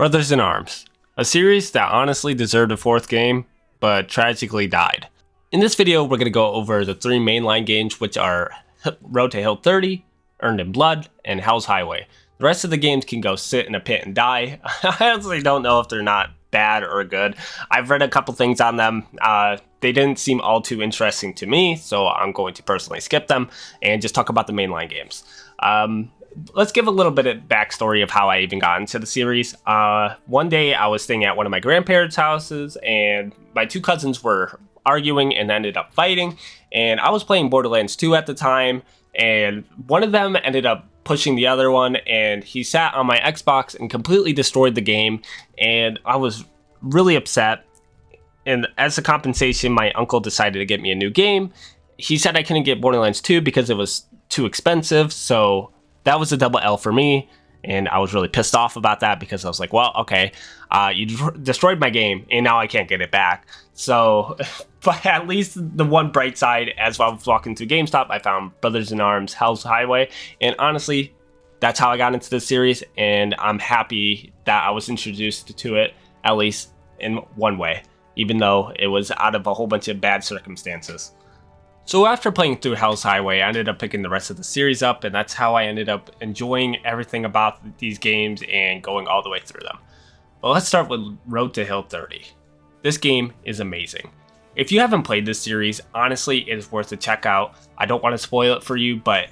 Brothers in Arms, a series that honestly deserved a fourth game, but tragically died. In this video, we're going to go over the three mainline games, which are Road to Hill 30, Earned in Blood, and Hell's Highway. The rest of the games can go sit in a pit and die. I honestly don't know if they're not bad or good. I've read a couple things on them. They didn't seem all too interesting to me, so I'm going to personally skip them and just talk about the mainline games. Let's give a little bit of backstory of how I even got into the series. One day I was staying at one of my grandparents' houses and my two cousins were arguing and ended up fighting. And I was playing Borderlands 2 at the time, and one of them ended up pushing the other one, and he sat on my Xbox and completely destroyed the game. And I was really upset. And as a compensation, my uncle decided to get me a new game. He said I couldn't get Borderlands 2 because it was too expensive, so that was a double L for me, and I was really pissed off about that because I was like, well, okay, you destroyed my game, and now I can't get it back. So, but at least the one bright side, as I was walking through GameStop, I found Brothers in Arms, Hell's Highway, and honestly, that's how I got into the series, and I'm happy that I was introduced to it, at least in one way, even though it was out of a whole bunch of bad circumstances. So after playing through Hell's Highway, I ended up picking the rest of the series up, and that's how I ended up enjoying everything about these games and going all the way through them. But let's start with Road to Hill 30. This game is amazing. If you haven't played this series, honestly, it is worth a check out. I don't want to spoil it for you, but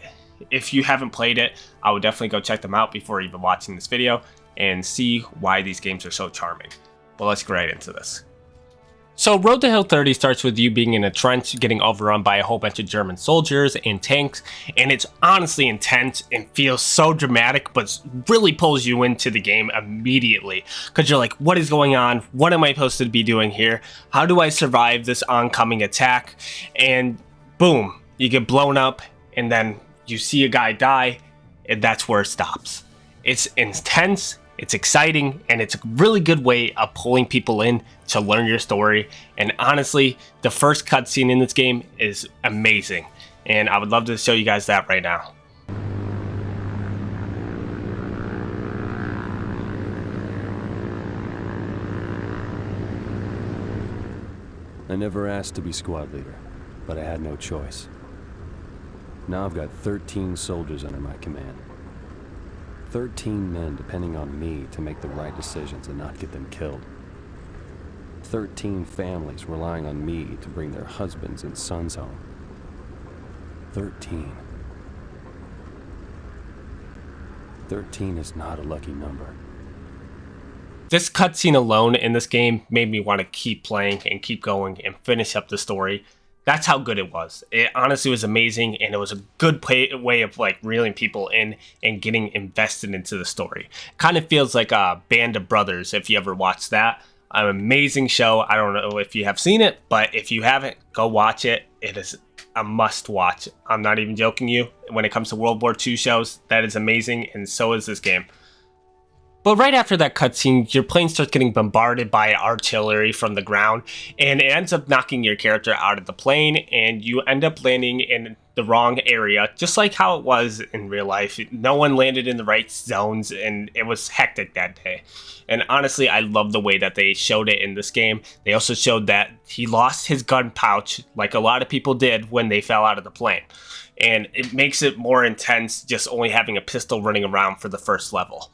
if you haven't played it, I would definitely go check them out before even watching this video and see why these games are so charming. But let's get right into this. So Road to Hill 30 starts with you being in a trench, getting overrun by a whole bunch of German soldiers and tanks, and it's honestly intense and feels so dramatic, but really pulls you into the game immediately, because you're like, what is going on? What am I supposed to be doing here? How do I survive this oncoming attack? And boom, you get blown up, and then you see a guy die, and that's where it stops. It's intense, it's exciting, and it's a really good way of pulling people in to learn your story. And honestly, the first cutscene in this game is amazing, and I would love to show you guys that right now. I never asked to be squad leader, but I had no choice. Now I've got 13 soldiers under my command. 13 men depending on me to make the right decisions and not get them killed. 13 families relying on me to bring their husbands and sons home. 13. 13 is not a lucky number. This cutscene alone in this game made me want to keep playing and keep going and finish up the story. That's how good it was. It honestly was amazing, and it was a good way of like reeling people in and getting invested into the story. Kind of feels like a Band of Brothers if you ever watched that. An amazing show. I don't know if you have seen it, but if you haven't, go watch it. It is a must watch. I'm not even joking you. When it comes to World War II shows, that is amazing, and so is this game. But right after that cutscene, your plane starts getting bombarded by artillery from the ground, and it ends up knocking your character out of the plane, and you end up landing in the wrong area, just like how it was in real life. No one landed in the right zones, and it was hectic that day. And honestly, I love the way that they showed it in this game. They also showed that he lost his gun pouch, like a lot of people did when they fell out of the plane. And it makes it more intense just only having a pistol running around for the first level.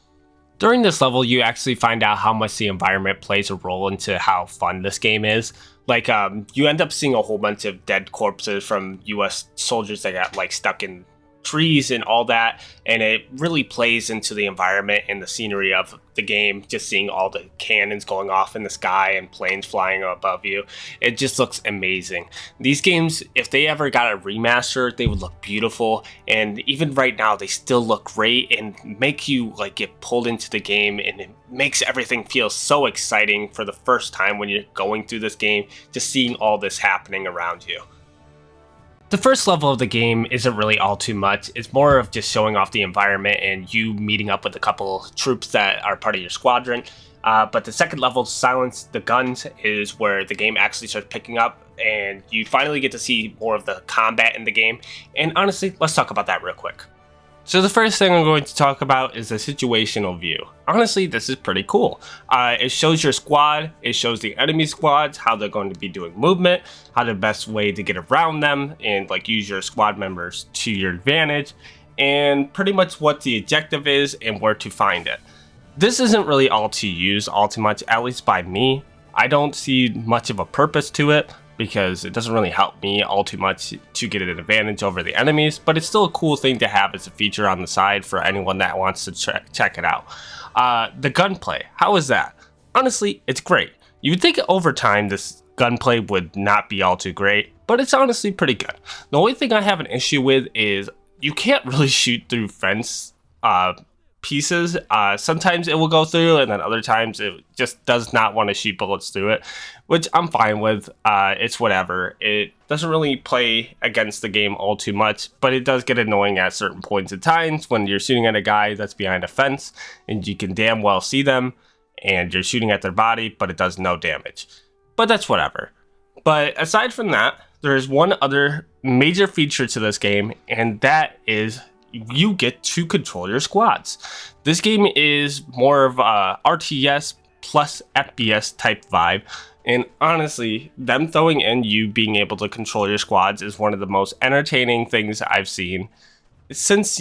During this level, you actually find out how much the environment plays a role into how fun this game is. Like, you end up seeing a whole bunch of dead corpses from US soldiers that got, like, stuck in trees and all that, and it really plays into the environment and the scenery of the game, just seeing all the cannons going off in the sky and planes flying above you. It just looks amazing. These games, if they ever got a remaster, they would look beautiful, and even right now they still look great and make you like get pulled into the game, and it makes everything feel so exciting for the first time when you're going through this game, just seeing all this happening around you. The first level of the game isn't really all too much. It's more of just showing off the environment and you meeting up with a couple troops that are part of your squadron. But the second level, Silence the Guns, is where the game actually starts picking up and you finally get to see more of the combat in the game. And honestly, let's talk about that real quick. So the first thing I'm going to talk about is the situational view. Honestly, this is pretty cool. It shows your squad, it shows the enemy squads, how they're going to be doing movement, how the best way to get around them, and like use your squad members to your advantage, and pretty much what the objective is and where to find it. This isn't really all too much, at least by me. I don't see much of a purpose to it, because it doesn't really help me all too much to get an advantage over the enemies, but it's still a cool thing to have as a feature on the side for anyone that wants to check it out. The gunplay, how is that? Honestly, it's great. You would think over time this gunplay would not be all too great, but it's honestly pretty good. The only thing I have an issue with is you can't really shoot through fence pieces. Sometimes it will go through, and then other times it just does not want to shoot bullets through it, which I'm fine with. It's whatever. It doesn't really play against the game all too much, but it does get annoying at certain points in times when you're shooting at a guy that's behind a fence and you can damn well see them and you're shooting at their body, but it does no damage. But that's whatever. But aside from that, there is one other major feature to this game, and that is you get to control your squads. This game is more of a RTS plus FPS type vibe, and honestly, them throwing in you being able to control your squads is one of the most entertaining things I've seen since,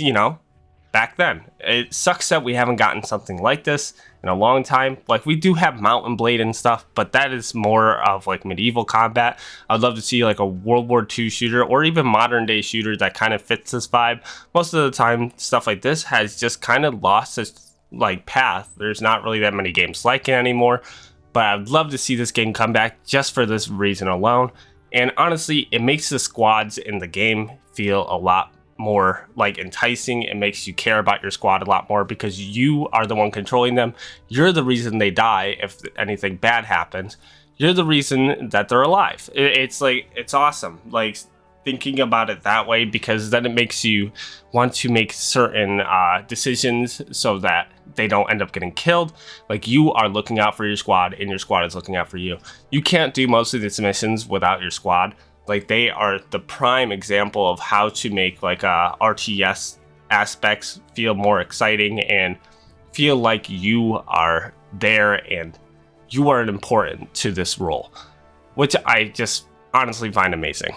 back then. It sucks that we haven't gotten something like this in a long time. Like, we do have Mount and Blade and stuff, but that is more of like medieval combat. I'd love to see like a World War II shooter or even modern day shooter that kind of fits this vibe. Most of the time, stuff like this has just kind of lost its like path. There's not really that many games like it anymore, but I'd love to see this game come back just for this reason alone. And honestly, it makes the squads in the game feel a lot more like enticing. It makes you care about your squad a lot more because you are the one controlling them. You're the reason they die if anything bad happens. You're the reason that they're alive. It's like, it's awesome. Like, thinking about it that way, because then it makes you want to make certain decisions so that they don't end up getting killed. Like, you are looking out for your squad and your squad is looking out for you. You can't do most of these missions without your squad. Like, they are the prime example of how to make like RTS aspects feel more exciting and feel like you are there and you are important to this role, which I just honestly find amazing.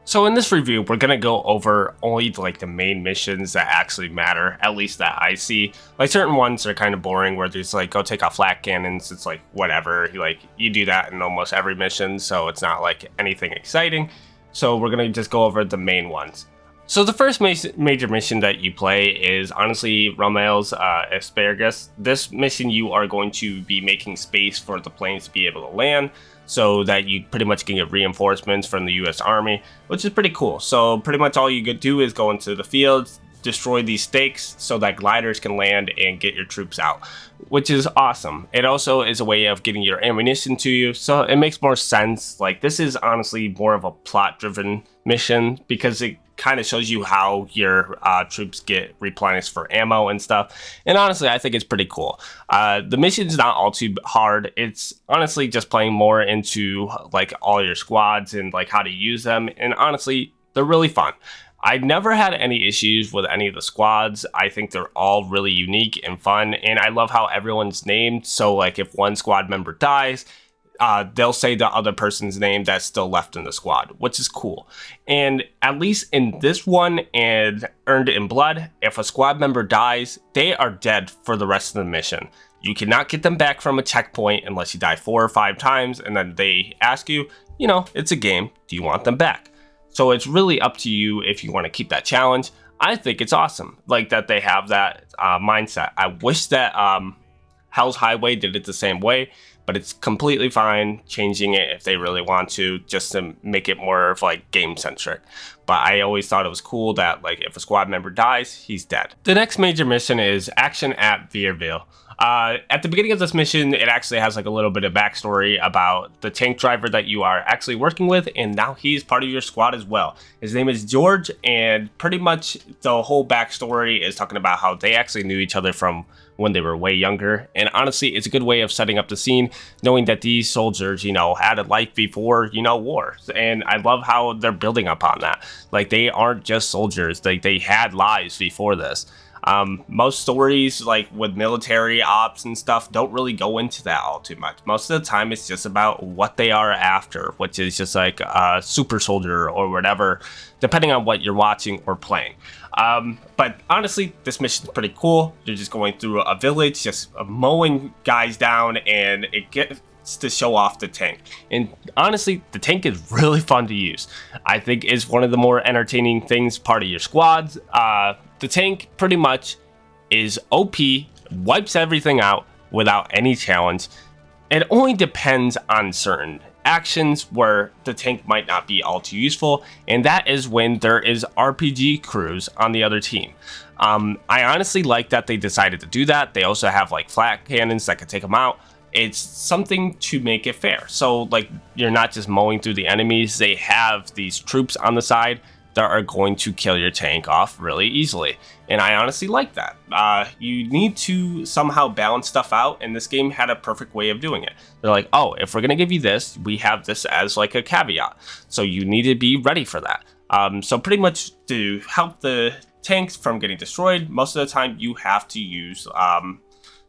So in this review, we're gonna go over only like the main missions that actually matter, at least that I see. Like, certain ones are kind of boring, where there's like, go take out flak cannons. It's like, whatever, like you do that in almost every mission, so it's not like anything exciting. So we're gonna just go over the main ones. So the first major mission that you play is honestly Romel's Asparagus. This mission, you are going to be making space for the planes to be able to land, so that you pretty much can get reinforcements from the US Army, which is pretty cool. So pretty much all you could do is go into the fields, destroy these stakes so that gliders can land and get your troops out, which is awesome. It also is a way of getting your ammunition to you, so it makes more sense. Like, this is honestly more of a plot-driven mission because it kind of shows you how your troops get replenished for ammo and stuff. And honestly, I think it's pretty cool. The mission's not all too hard. It's honestly just playing more into like all your squads and like how to use them. And honestly, they're really fun. I never had any issues with any of the squads. I think they're all really unique and fun. And I love how everyone's named. So like, if one squad member dies, they'll say the other person's name that's still left in the squad, which is cool. And at least in this one and Earned in Blood, if a squad member dies, they are dead for the rest of the mission. You cannot get them back from a checkpoint unless you die 4 or 5 times, and then they ask you, it's a game, do you want them back? So it's really up to you if you want to keep that challenge. I think it's awesome, like, that they have that mindset. I wish that Hell's Highway did it the same way, but it's completely fine changing it if they really want to, just to make it more of like game centric. But I always thought it was cool that like, if a squad member dies, he's dead. The next major mission is Action at Vierville. At the beginning of this mission, it actually has like a little bit of backstory about the tank driver that you are actually working with, and now he's part of your squad as well. His name is George, and pretty much the whole backstory is talking about how they actually knew each other from when they were way younger. And honestly, it's a good way of setting up the scene knowing that these soldiers, had a life before, war. And I love how they're building upon that. Like, they aren't just soldiers, like they had lives before this. Most stories, like with military ops and stuff, don't really go into that all too much. Most of the time, it's just about what they are after, which is just like a super soldier or whatever, depending on what you're watching or playing. But honestly, this mission is pretty cool. You're just going through a village, just mowing guys down, and it gets to show off the tank. And honestly, the tank is really fun to use. I think it's one of the more entertaining things part of your squads. The tank pretty much is OP, wipes everything out without any challenge. It only depends on certain actions where the tank might not be all too useful, and that is when there is RPG crews on the other team. I honestly like that they decided to do that. They also have like flat cannons that can take them out. It's something to make it fair. So like, you're not just mowing through the enemies. They have these troops on the side that are going to kill your tank off really easily. And I honestly like that. You need to somehow balance stuff out, and this game had a perfect way of doing it. They're like, oh, if we're gonna give you this, we have this as like a caveat. So you need to be ready for that. So pretty much to help the tanks from getting destroyed, most of the time you have to use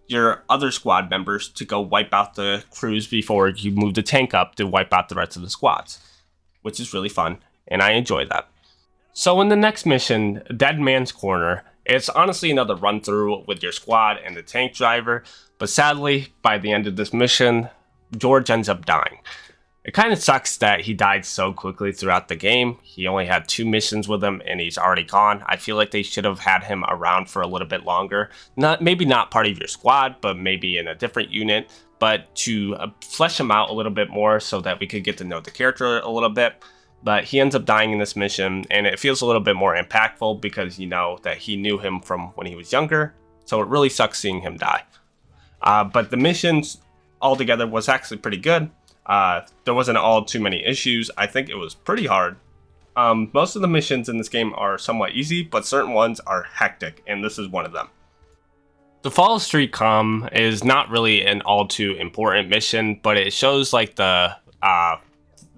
your other squad members to go wipe out the crews before you move the tank up to wipe out the rest of the squads, which is really fun, and I enjoy that. So in the next mission, Dead Man's Corner, it's honestly another run through with your squad and the tank driver, but sadly, by the end of this mission, George ends up dying. It kind of sucks that he died so quickly throughout the game. He only had 2 missions with him and he's already gone. I feel like they should have had him around for a little bit longer. Maybe not part of your squad, but maybe in a different unit, but to flesh him out a little bit more so that we could get to know the character a little bit. But he ends up dying in this mission, and it feels a little bit more impactful because you know that he knew him from when he was younger, so it really sucks seeing him die. But the missions altogether was actually pretty good. There wasn't all too many issues. I think it was pretty hard. Most of the missions in this game are somewhat easy, but certain ones are hectic, and this is one of them. The Fall Street Com is not really an all too important mission, but it shows like the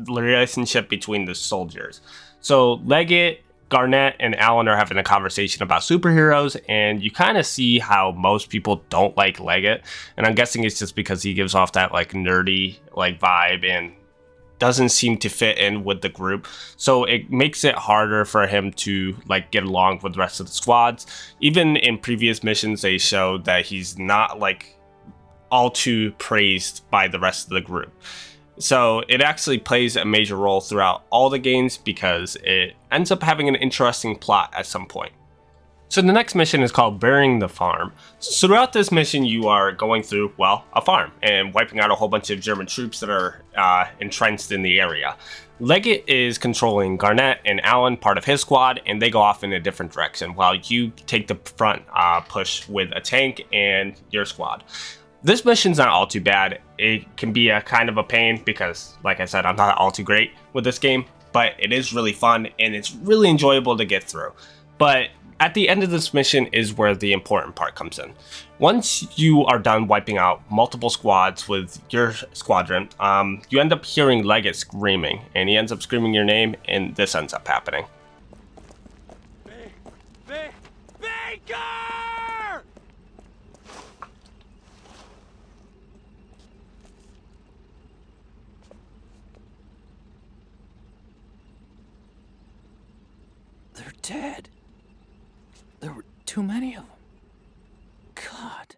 relationship between the soldiers. So Leggett, Garnett, and Alan are having a conversation about superheroes, and you kind of see how most people don't like Leggett, and I'm guessing it's just because he gives off that like nerdy like vibe and doesn't seem to fit in with the group, so it makes it harder for him to like get along with the rest of the squads. Even in previous missions, they showed that he's not like all too praised by the rest of the group. So it actually plays a major role throughout all the games because it ends up having an interesting plot at some point. So the next mission is called Burying the Farm. So throughout this mission, you are going through, well, a farm and wiping out a whole bunch of German troops that are entrenched in the area. Leggett is controlling Garnett and Alan, part of his squad, and they go off in a different direction while you take the front push with a tank and your squad. This mission's not all too bad. It can be a kind of a pain because, like I said, I'm not all too great with this game, but it is really fun and it's really enjoyable to get through. But at the end of this mission is where the important part comes in. Once you are done wiping out multiple squads with your squadron, you end up hearing Leggett screaming, and he ends up screaming your name, and this ends up happening. Baker! They're dead. There were too many of them. God.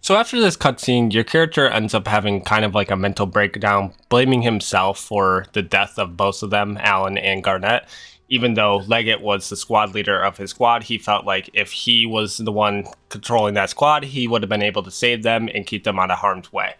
So after this cutscene, your character ends up having kind of like a mental breakdown, blaming himself for the death of both of them, Alan and Garnett. Even though Leggett was the squad leader of his squad, he felt like if he was the one controlling that squad, he would have been able to save them and keep them out of harm's way.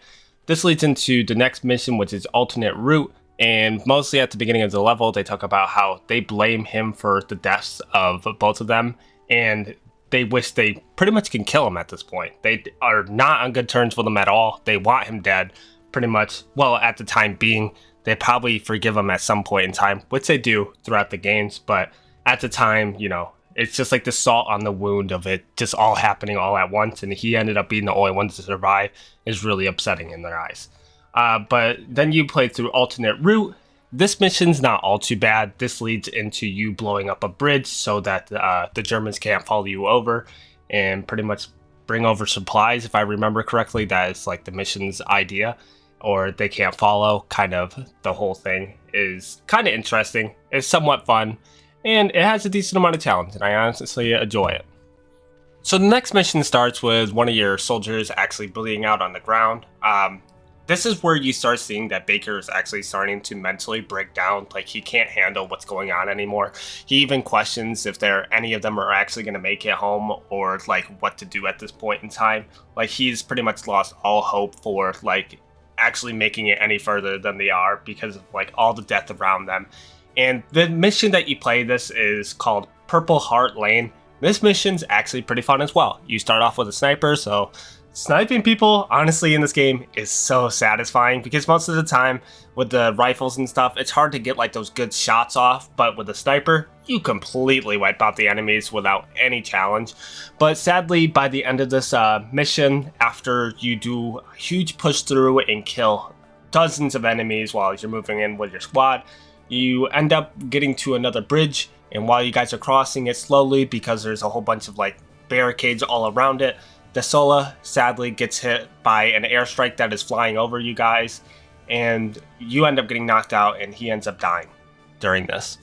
This leads into the next mission, which is Alternate Route, and mostly at the beginning of the level, they talk about how they blame him for the deaths of both of them, and they wish they pretty much can kill him at this point. They are not on good terms with him at all. They want him dead, pretty much. Well, at the time being, they probably forgive him at some point in time, which they do throughout the games, but at the time, you know, It's just like the salt on the wound of it just all happening all at once, and he ended up being the only one to survive is really upsetting in their eyes. But then you play through alternate route. This mission's not all too bad. This leads into you blowing up a bridge so that the Germans can't follow you over and pretty much bring over supplies. If I remember correctly, that is like the mission's idea, or they can't follow. Kind of the whole thing is kind of interesting. It's somewhat fun, and it has a decent amount of talent, and I honestly enjoy it. So the next mission starts with one of your soldiers actually bleeding out on the ground. This is where you start seeing that Baker is actually starting to mentally break down. Like, he can't handle what's going on anymore. He even questions if any of them are actually going to make it home, or like what to do at this point in time. Like, he's pretty much lost all hope for like actually making it any further than they are because of like all the death around them. And the mission that you play this is called Purple Heart Lane. This mission's actually pretty fun as well. You start off with a sniper, so sniping people, honestly, in this game is so satisfying because most of the time with the rifles and stuff, it's hard to get like those good shots off, but with a sniper, you completely wipe out the enemies without any challenge. But sadly, by the end of this mission, after you do a huge push through and kill dozens of enemies while you're moving in with your squad, you end up getting to another bridge, and while you guys are crossing it slowly because there's a whole bunch of like barricades all around it, Desola sadly gets hit by an airstrike that is flying over you guys, and you end up getting knocked out, and he ends up dying during this.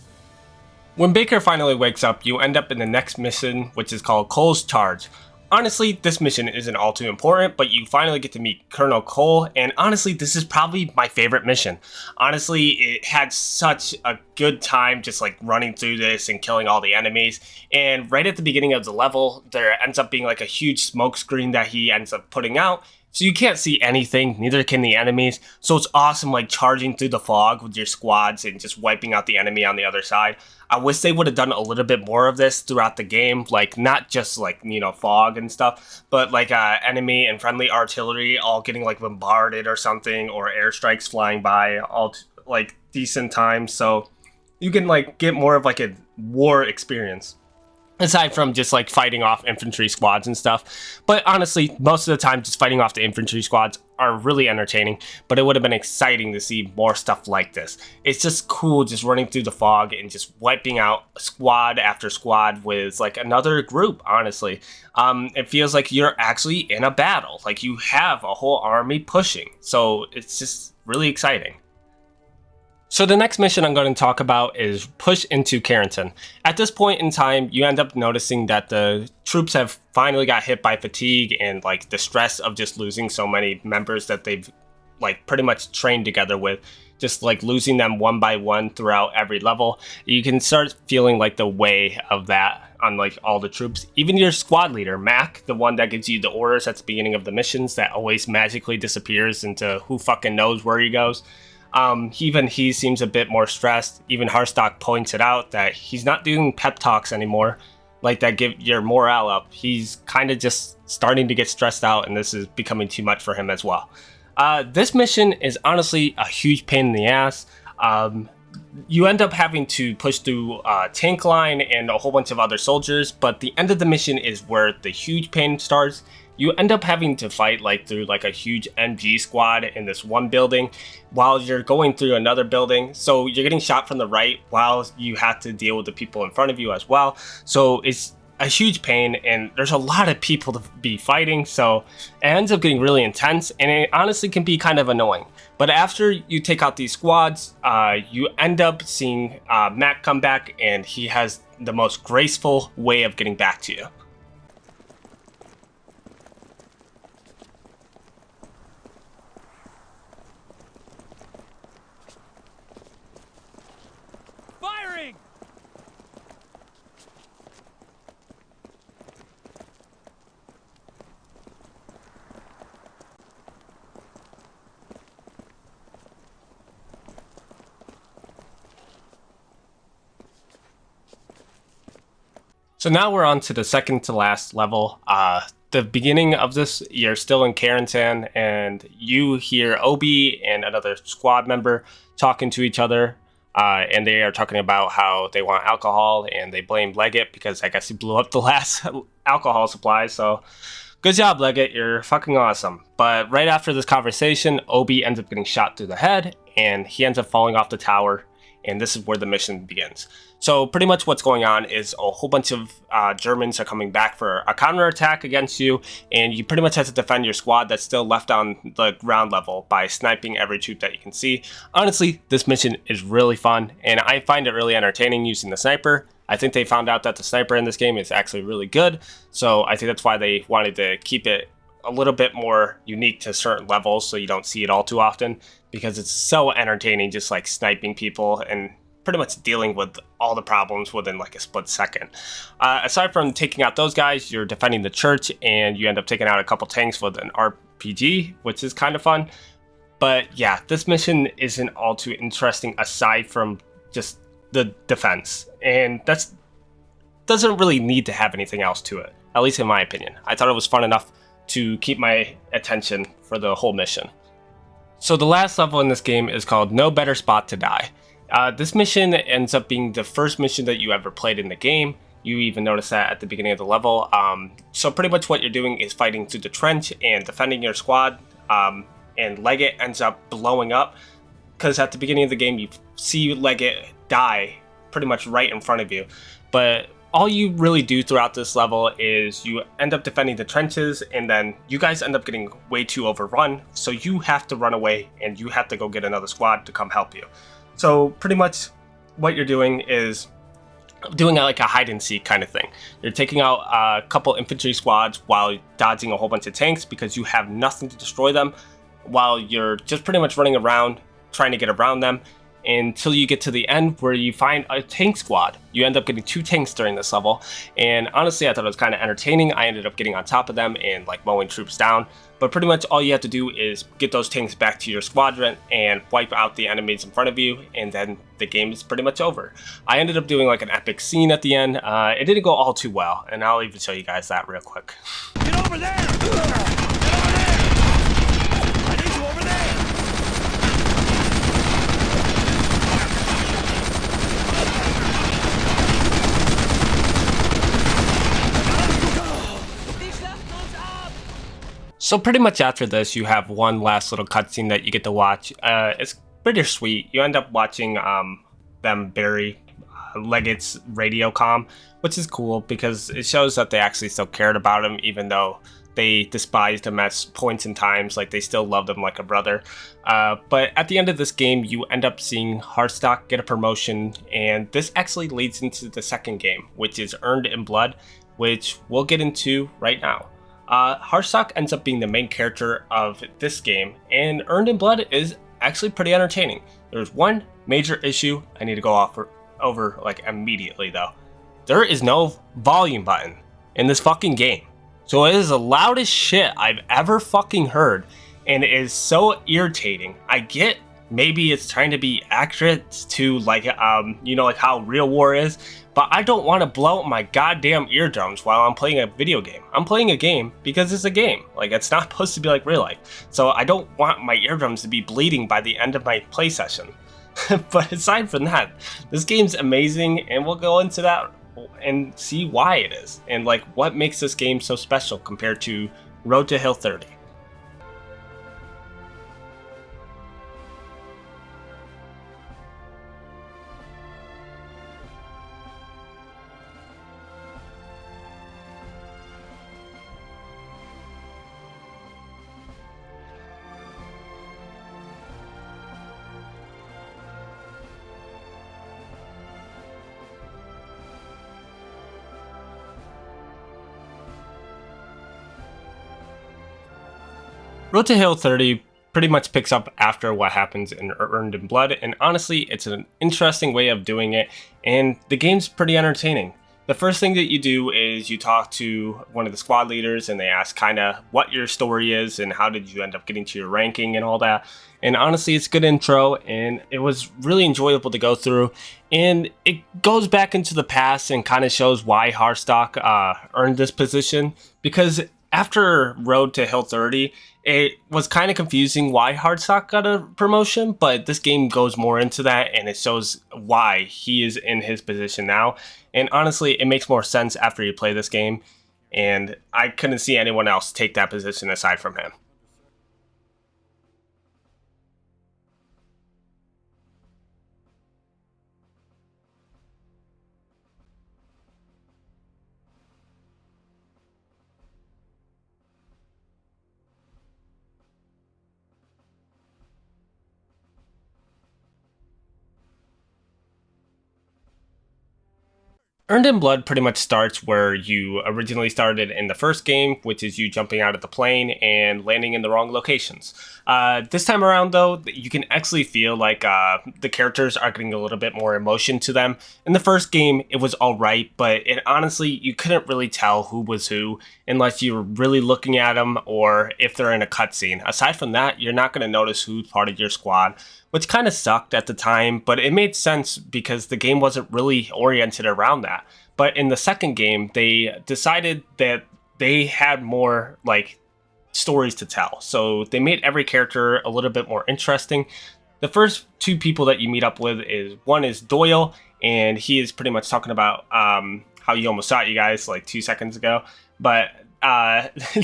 When Baker finally wakes up, you end up in the next mission, which is called Cole's Charge. Honestly, this mission isn't all too important, but you finally get to meet Colonel Cole, and honestly, this is probably my favorite mission. Honestly, it had such a good time just like running through this and killing all the enemies, and right at the beginning of the level, there ends up being like a huge smoke screen that he ends up putting out, so you can't see anything, neither can the enemies, so it's awesome like charging through the fog with your squads and just wiping out the enemy on the other side. I wish they would have done a little bit more of this throughout the game, like not just like, you know, fog and stuff, but like enemy and friendly artillery all getting like bombarded or something, or airstrikes flying by all like decent times, so you can like get more of like a war experience. Aside from just like fighting off infantry squads and stuff. But honestly, most of the time just fighting off the infantry squads are really entertaining, but it would have been exciting to see more stuff like this. It's just cool just running through the fog and just wiping out squad after squad with like another group, honestly. It feels like you're actually in a battle, like you have a whole army pushing, so it's just really exciting. So the next mission I'm going to talk about is Push into Carrington. At this point in time, you end up noticing that the troops have finally got hit by fatigue and like the stress of just losing so many members that they've like pretty much trained together with, just like losing them one by one throughout every level. You can start feeling like the way of that on like all the troops. Even your squad leader, Mac, the one that gives you the orders at the beginning of the missions that always magically disappears into who fucking knows where he goes. Even he seems a bit more stressed. Even Harstock points it out that he's not doing pep talks anymore, like that give your morale up. He's kind of just starting to get stressed out, and this is becoming too much for him as well. This mission is honestly a huge pain in the ass. You end up having to push through a tank line and a whole bunch of other soldiers, but the end of the mission is where the huge pain starts. You end up having to fight like through like a huge MG squad in this one building while you're going through another building. So you're getting shot from the right while you have to deal with the people in front of you as well. So it's a huge pain, and there's a lot of people to be fighting, so it ends up getting really intense, and it honestly can be kind of annoying. But after you take out these squads, you end up seeing Matt come back, and he has the most graceful way of getting back to you. Firing! So now we're on to the second to last level. The beginning of this, you're still in Carrington, and you hear Obi and another squad member talking to each other and they are talking about how they want alcohol, and they blame Leggett because I guess he blew up the last alcohol supply. So good job, Leggett, you're fucking awesome. But right after this conversation, Obi ends up getting shot through the head, and he ends up falling off the tower, and this is where the mission begins. So pretty much what's going on is a whole bunch of Germans are coming back for a counterattack against you, and you pretty much have to defend your squad that's still left on the ground level by sniping every troop that you can see. Honestly, this mission is really fun, and I find it really entertaining using the sniper. I think they found out that the sniper in this game is actually really good, so I think that's why they wanted to keep it a little bit more unique to certain levels so you don't see it all too often, because it's so entertaining just like sniping people and pretty much dealing with all the problems within like a split second. Aside from taking out those guys, you're defending the church, and you end up taking out a couple tanks with an RPG, which is kind of fun. But yeah, this mission isn't all too interesting aside from just the defense, and that's doesn't really need to have anything else to it, at least in my opinion. I thought it was fun enough to keep my attention for the whole mission. So the last level in this game is called No Better Spot to Die. This mission ends up being the first mission that you ever played in the game. You even notice that at the beginning of the level. So pretty much what you're doing is fighting through the trench and defending your squad, and Leggett ends up blowing up, because at the beginning of the game you see Leggett die pretty much right in front of you. But all you really do throughout this level is you end up defending the trenches, and then you guys end up getting way too overrun, so you have to run away and you have to go get another squad to come help you. So pretty much what you're doing is doing like a hide and seek kind of thing. You're taking out a couple infantry squads while dodging a whole bunch of tanks because you have nothing to destroy them, while you're just pretty much running around trying to get around them until you get to the end where you find a tank squad. You end up getting 2 tanks during this level, and honestly I thought it was kind of entertaining. I ended up getting on top of them and like mowing troops down, but pretty much all you have to do is get those tanks back to your squadron and wipe out the enemies in front of you, and then the game is pretty much over. I ended up doing like an epic scene at the end. It didn't go all too well, and I'll even show you guys that real quick. Get over there! Get over there! I need you over there! So pretty much after this, you have one last little cutscene that you get to watch. It's pretty sweet. You end up watching them bury Leggett's radio comm, which is cool because it shows that they actually still cared about him, even though they despised him at points in times. Like, they still loved him like a brother. But at the end of this game, you end up seeing Harstock get a promotion, and this actually leads into the second game, which is Earned in Blood, which we'll get into right now. Harstock ends up being the main character of this game, and Earned in Blood is actually pretty entertaining. There's one major issue I need to go over like immediately though. There is no volume button in this fucking game. So it is the loudest shit I've ever fucking heard, and it is so irritating. I get maybe it's trying to be accurate to like, you know, like how real war is, but I don't want to blow out my goddamn eardrums while I'm playing a video game. I'm playing a game because it's a game. Like, it's not supposed to be like real life. So I don't want my eardrums to be bleeding by the end of my play session. But aside from that, this game's amazing, and we'll go into that and see why it is, and like what makes this game so special compared to Road to Hill 30. Road to Hill 30 pretty much picks up after what happens in Earned in Blood, and honestly, it's an interesting way of doing it, and the game's pretty entertaining. The first thing that you do is you talk to one of the squad leaders, and they ask kind of what your story is and how did you end up getting to your ranking and all that. And honestly, it's a good intro, and it was really enjoyable to go through. And it goes back into the past and kind of shows why Harstock earned this position, because after Road to Hill 30, it was kind of confusing why Hardstock got a promotion, but this game goes more into that and it shows why he is in his position now. And honestly, it makes more sense after you play this game, and I couldn't see anyone else take that position aside from him. Earned in Blood pretty much starts where you originally started in the first game, which is you jumping out of the plane and landing in the wrong locations. This time around, though, you can actually feel like the characters are getting a little bit more emotion to them. In the first game, it was alright, but honestly, you couldn't really tell who was who unless you were really looking at them or if they're in a cutscene. Aside from that, you're not going to notice who's part of your squad, which kind of sucked at the time, but it made sense because the game wasn't really oriented around that. But in the second game, they decided that they had more like stories to tell. So they made every character a little bit more interesting. The first two people that you meet up with one is Doyle, and he is pretty much talking about how he almost shot you guys like 2 seconds ago. But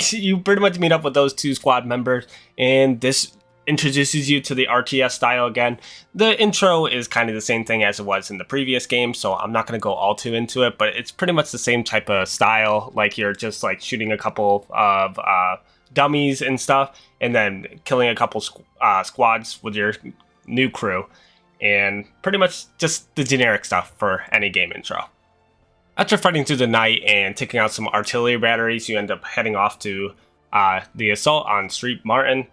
you pretty much meet up with those two squad members, and this introduces you to the RTS style again. The intro is kind of the same thing as it was in the previous game, so I'm not going to go all too into it, but it's pretty much the same type of style. Like you're just like shooting a couple of dummies and stuff, and then killing a couple squads with your new crew, and pretty much just the generic stuff for any game intro. After fighting through the night and taking out some artillery batteries, you end up heading off to the assault on Street Martin.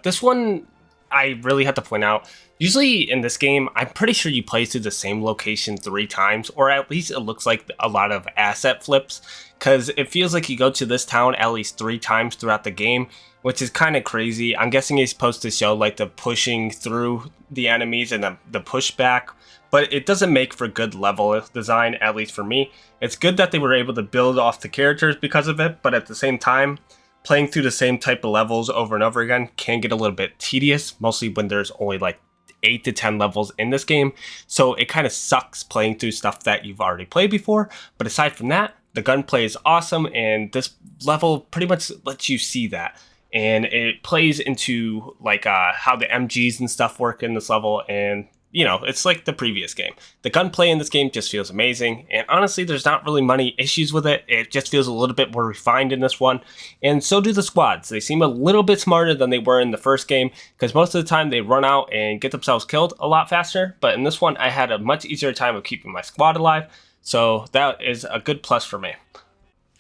This one, I really have to point out, usually in this game, I'm pretty sure you play through the same location 3 times, or at least it looks like a lot of asset flips, because it feels like you go to this town at least 3 times throughout the game, which is kind of crazy. I'm guessing it's supposed to show like the pushing through the enemies and the pushback, but it doesn't make for good level design, at least for me. It's good that they were able to build off the characters because of it, but at the same time, playing through the same type of levels over and over again can get a little bit tedious, mostly when there's only like 8 to 10 levels in this game. So it kind of sucks playing through stuff that you've already played before. But aside from that, the gunplay is awesome, and this level pretty much lets you see that. And it plays into like how the MGs and stuff work in this level, and you know, it's like the previous game. The gunplay in this game just feels amazing, and honestly, there's not really many issues with it. It just feels a little bit more refined in this one, and so do the squads. They seem a little bit smarter than they were in the first game, because most of the time they run out and get themselves killed a lot faster, but in this one, I had a much easier time of keeping my squad alive, so that is a good plus for me.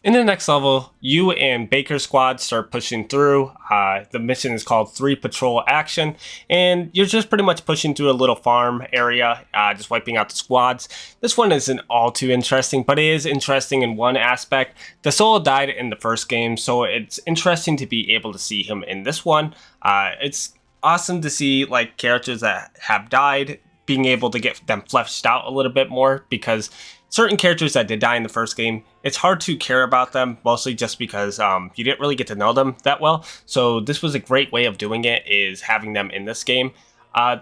In the next level, you and Baker's squad start pushing through. The mission is called 3 Patrol Action, and you're just pretty much pushing through a little farm area, just wiping out the squads. This one isn't all too interesting, but it is interesting in one aspect. Desola died in the first game, so it's interesting to be able to see him in this one. It's awesome to see like characters that have died, being able to get them fleshed out a little bit more, because certain characters that did die in the first game, it's hard to care about them, mostly just because you didn't really get to know them that well. So this was a great way of doing it, is having them in this game.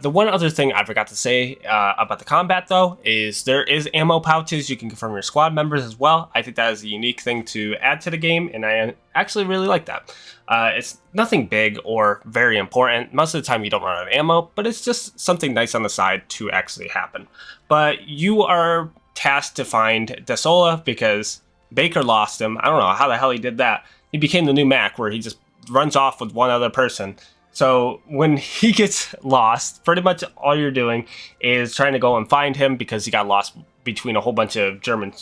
The one other thing I forgot to say about the combat, though, is there is ammo pouches you can get from your squad members as well. I think that is a unique thing to add to the game, and I actually really like that. It's nothing big or very important. Most of the time you don't run out of ammo, but it's just something nice on the side to actually happen. But you are tasked to find Desola because Baker lost him. I don't know how the hell he did that. He became the new Mac, where he just runs off with one other person. So when he gets lost, pretty much all you're doing is trying to go and find him, because he got lost between a whole bunch of German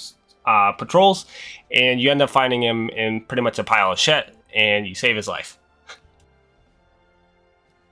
patrols, and you end up finding him in pretty much a pile of shit, and you save his life.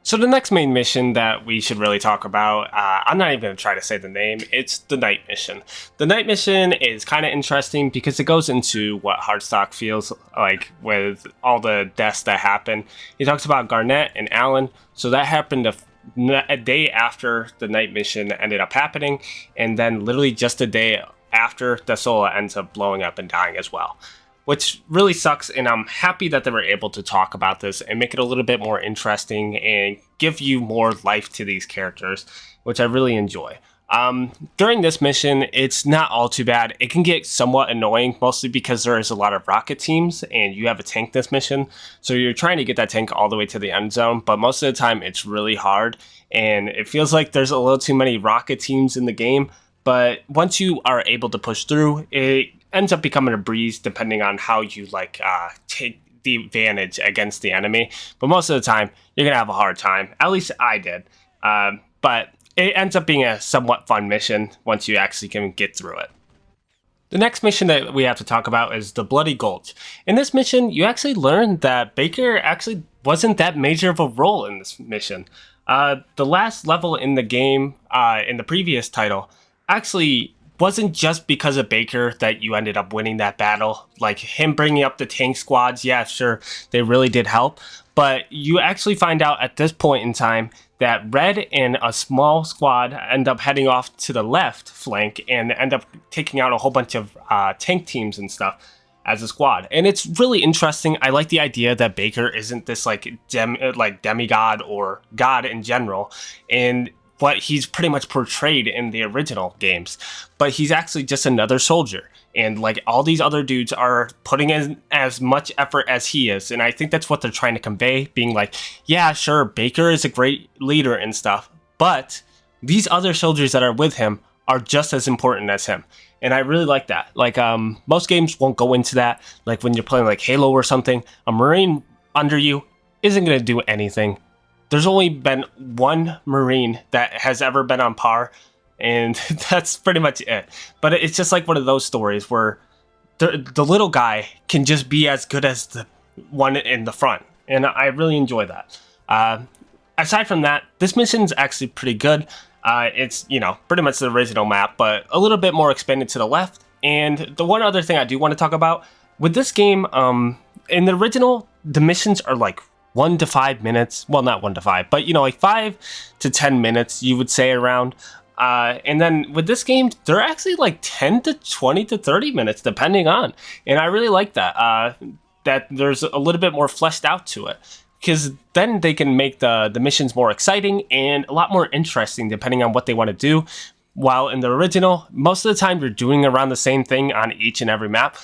So the next main mission that we should really talk about, I'm not even going to try to say the name, it's the night mission. The night mission is kind of interesting because it goes into what Hardstock feels like with all the deaths that happen. He talks about Garnett and Allen, so that happened a day after the night mission ended up happening, and then literally just a day after, Desola ends up blowing up and dying as well. which really sucks, and I'm happy that they were able to talk about this and make it a little bit more interesting and give you more life to these characters, which I really enjoy. During this mission, it's not all too bad. It can get somewhat annoying, mostly because there is a lot of rocket teams and you have a tank this mission. So you're trying to get that tank all the way to the end zone, but most of the time it's really hard and it feels like there's a little too many rocket teams in the game. But once you are able to push through, it ends up becoming a breeze depending on how you take the advantage against the enemy. But most of the time, you're going to have a hard time. At least I did. But it ends up being a somewhat fun mission once you actually can get through it. The next mission that we have to talk about is the Bloody Gulch. In this mission, you actually learn that Baker actually wasn't that major of a role in this mission. The last level in the game, in the previous title, actually wasn't just because of Baker that you ended up winning that battle. Like him bringing up the tank squads, yeah, sure, they really did help. But you actually find out at this point in time that Red and a small squad end up heading off to the left flank and end up taking out a whole bunch of tank teams and stuff as a squad. And it's really interesting. I like the idea that Baker isn't this demigod or god in general, and what he's pretty much portrayed in the original games, but he's actually just another soldier. And like all these other dudes are putting in as much effort as he is. And I think that's what they're trying to convey, being like, yeah, sure, Baker is a great leader and stuff, but these other soldiers that are with him are just as important as him. And I really like that. Like, most games won't go into that. Like when you're playing like Halo or something, a Marine under you isn't going to do anything. There's only been one Marine that has ever been on par, and that's pretty much it. But it's just like one of those stories where the little guy can just be as good as the one in the front, and I really enjoy that. Aside from that, this mission's actually pretty good. It's, pretty much the original map, but a little bit more expanded to the left. And the one other thing I do want to talk about, with this game, in the original, the missions are like 1 to 5 minutes. Well, not 1 to 5, but like 5 to 10 minutes, you would say around. And then with this game, they're actually like 10 to 20 to 30 minutes, depending on. And I really like that, that there's a little bit more fleshed out to it, because then they can make the missions more exciting and a lot more interesting depending on what they want to do. While in the original, most of the time you're doing around the same thing on each and every map.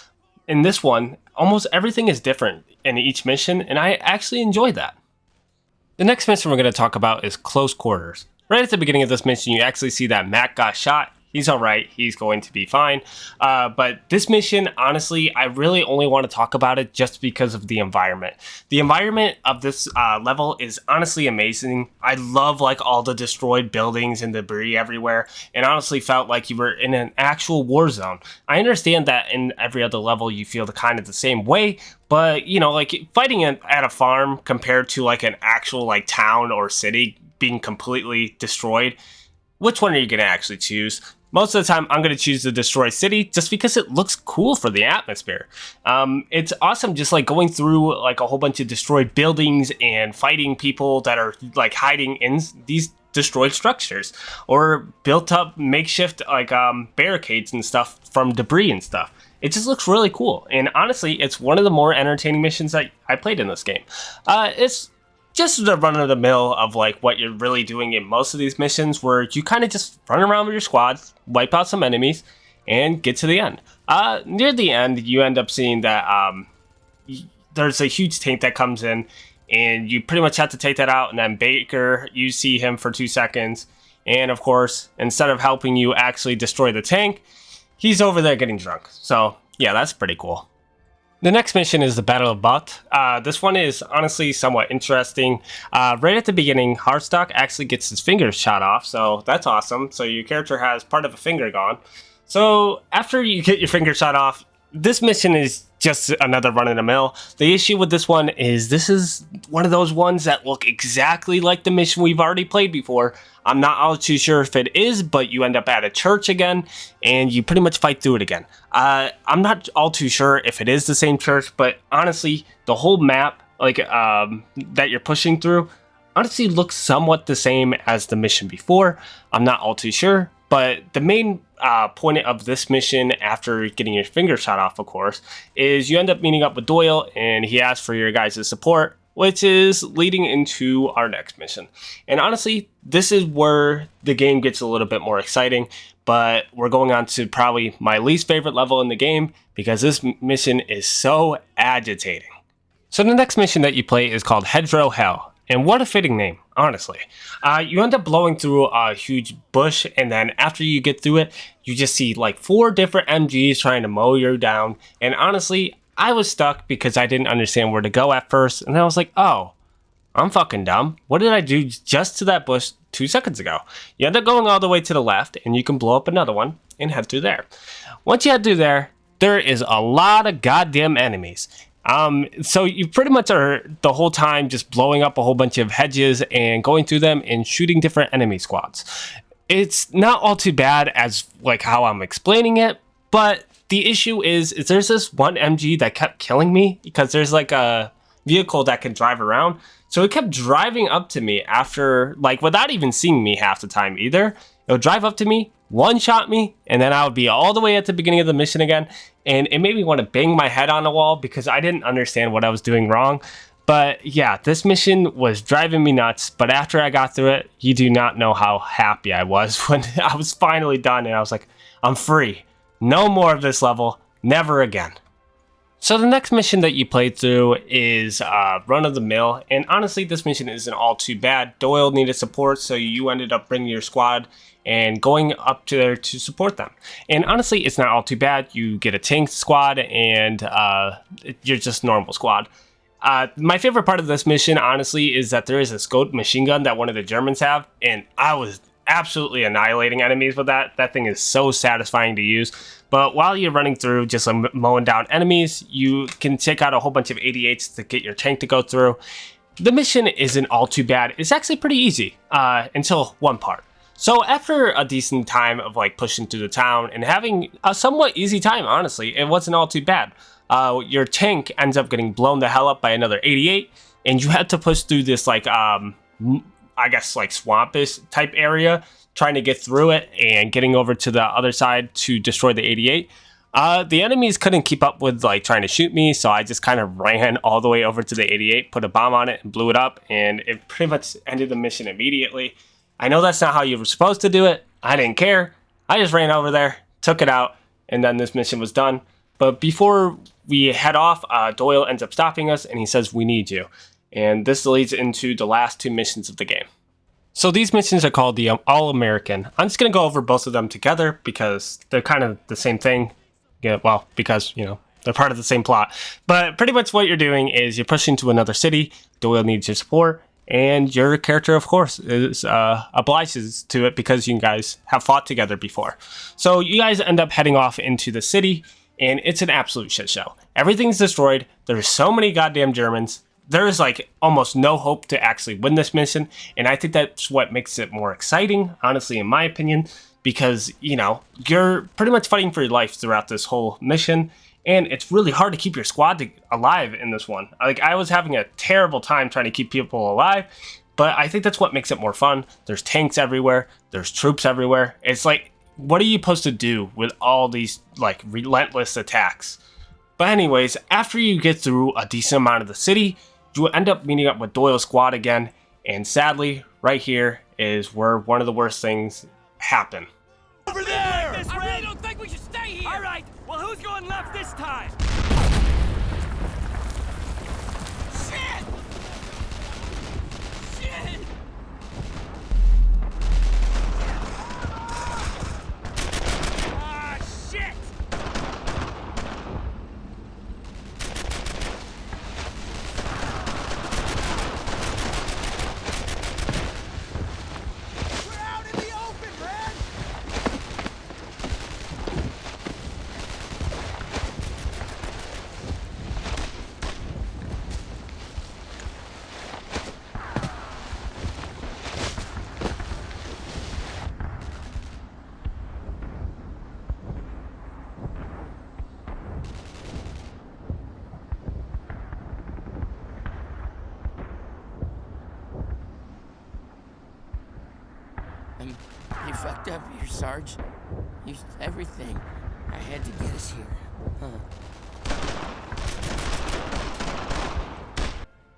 In this one, almost everything is different in each mission, and I actually enjoy that. The next mission we're going to talk about is Close Quarters. Right at the beginning of this mission, you actually see that Mac got shot. He's all right. He's going to be fine. But this mission, honestly, I really only want to talk about it just because of the environment. The environment of this level is honestly amazing. I love like all the destroyed buildings and debris everywhere, and honestly felt like you were in an actual war zone. I understand that in every other level you feel kind of the same way, but like fighting at a farm compared to like an actual like town or city being completely destroyed, which one are you going to actually choose? Most of the time, I'm going to choose the destroyed city just because it looks cool for the atmosphere. It's awesome just like going through like a whole bunch of destroyed buildings and fighting people that are like hiding in these destroyed structures or built up makeshift like barricades and stuff from debris and stuff. It just looks really cool. And honestly, it's one of the more entertaining missions that I played in this game. It's just the run of the mill of like what you're really doing in most of these missions, where you kind of just run around with your squad, wipe out some enemies, and get to the end. Near the end, you end up seeing that there's a huge tank that comes in, and you pretty much have to take that out. And then Baker, you see him for 2 seconds, and of course, instead of helping you actually destroy the tank, he's over there getting drunk. So yeah, that's pretty cool. The next mission is the Battle of Butt. This one is honestly somewhat interesting. Right at the beginning, Hardstock actually gets his finger shot off, so that's awesome. So your character has part of a finger gone. So after you get your finger shot off, this mission is just another run of the mill. The issue with this one is this is one of those ones that look exactly like the mission we've already played before. I'm not all too sure if it is, but you end up at a church again, and you pretty much fight through it again. I'm not all too sure if it is the same church, but honestly, the whole map like that you're pushing through honestly looks somewhat the same as the mission before. I'm not all too sure, but the main point of this mission, after getting your finger shot off, of course, is you end up meeting up with Doyle, and he asks for your guys' support, which is leading into our next mission. And honestly, this is where the game gets a little bit more exciting, but we're going on to probably my least favorite level in the game, because this mission is so agitating. So the next mission that you play is called Hedgerow Hell. And what a fitting name, honestly. You end up blowing through a huge bush, and then after you get through it, you just see like 4 different MGs trying to mow you down. And honestly, I was stuck because I didn't understand where to go at first. And I was like, oh, I'm fucking dumb. What did I do just to that bush 2 seconds ago? You end up going all the way to the left, and you can blow up another one and head through there. Once you head through there, there is a lot of goddamn enemies. So you pretty much are the whole time just blowing up a whole bunch of hedges and going through them and shooting different enemy squads. It's not all too bad as like how I'm explaining it, but the issue is there's this one MG that kept killing me because there's like a vehicle that can drive around. So it kept driving up to me after, like, without even seeing me half the time either. It would drive up to me, one-shot me, and then I would be all the way at the beginning of the mission again. And it made me want to bang my head on the wall because I didn't understand what I was doing wrong. But yeah, this mission was driving me nuts. But after I got through it, you do not know how happy I was when I was finally done. And I was like, I'm free. No more of this level. Never again. So the next mission that you played through is Run of the Mill, and honestly this mission isn't all too bad. Doyle needed support, so you ended up bringing your squad and going up to there to support them. And honestly, it's not all too bad. You get a tank squad and you're just normal squad. My favorite part of this mission, honestly, is that there is a scoped machine gun that one of the Germans have, and I was absolutely annihilating enemies with that. That thing is so satisfying to use. But while you're running through just mowing down enemies, you can take out a whole bunch of 88s to get your tank to go through. The mission isn't all too bad. It's actually pretty easy until one part. So after a decent time of like pushing through the town and having a somewhat easy time, honestly, it wasn't all too bad. Your tank ends up getting blown the hell up by another 88, and you had to push through this like I guess like swampish type area, trying to get through it and getting over to the other side to destroy the 88. The enemies couldn't keep up with like trying to shoot me, so I just kind of ran all the way over to the 88, put a bomb on it and blew it up, and it pretty much ended the mission immediately. I know that's not how you were supposed to do it. I didn't care. I just ran over there, took it out, and then this mission was done. But before we head off, Doyle ends up stopping us and he says, "We need you." And this leads into the last 2 missions of the game. So these missions are called the All-American. I'm just going to go over both of them together because they're kind of the same thing. Yeah, well, because, you know, they're part of the same plot. But pretty much what you're doing is you're pushing to another city. Doyle needs your support. And your character, of course, is obliges to it because you guys have fought together before. So you guys end up heading off into the city, and it's an absolute shit show. Everything's destroyed. There's so many goddamn Germans. There is like almost no hope to actually win this mission, and I think that's what makes it more exciting, honestly, in my opinion, because, you know, you're pretty much fighting for your life throughout this whole mission, and it's really hard to keep your squad alive in this one. Like, I was having a terrible time trying to keep people alive, but I think that's what makes it more fun. There's tanks everywhere. There's troops everywhere. It's like, what are you supposed to do with all these, like, relentless attacks? But anyways, after you get through a decent amount of the city, you end up meeting up with Doyle's squad again, and sadly, right here is where one of the worst things happen. Over there! I really don't think we should stay here! Alright, well who's going left this time? Shit! Shit! Ah, shit! We're out in the open, man! You fucked up here, Sarge. Used everything I had to get us here.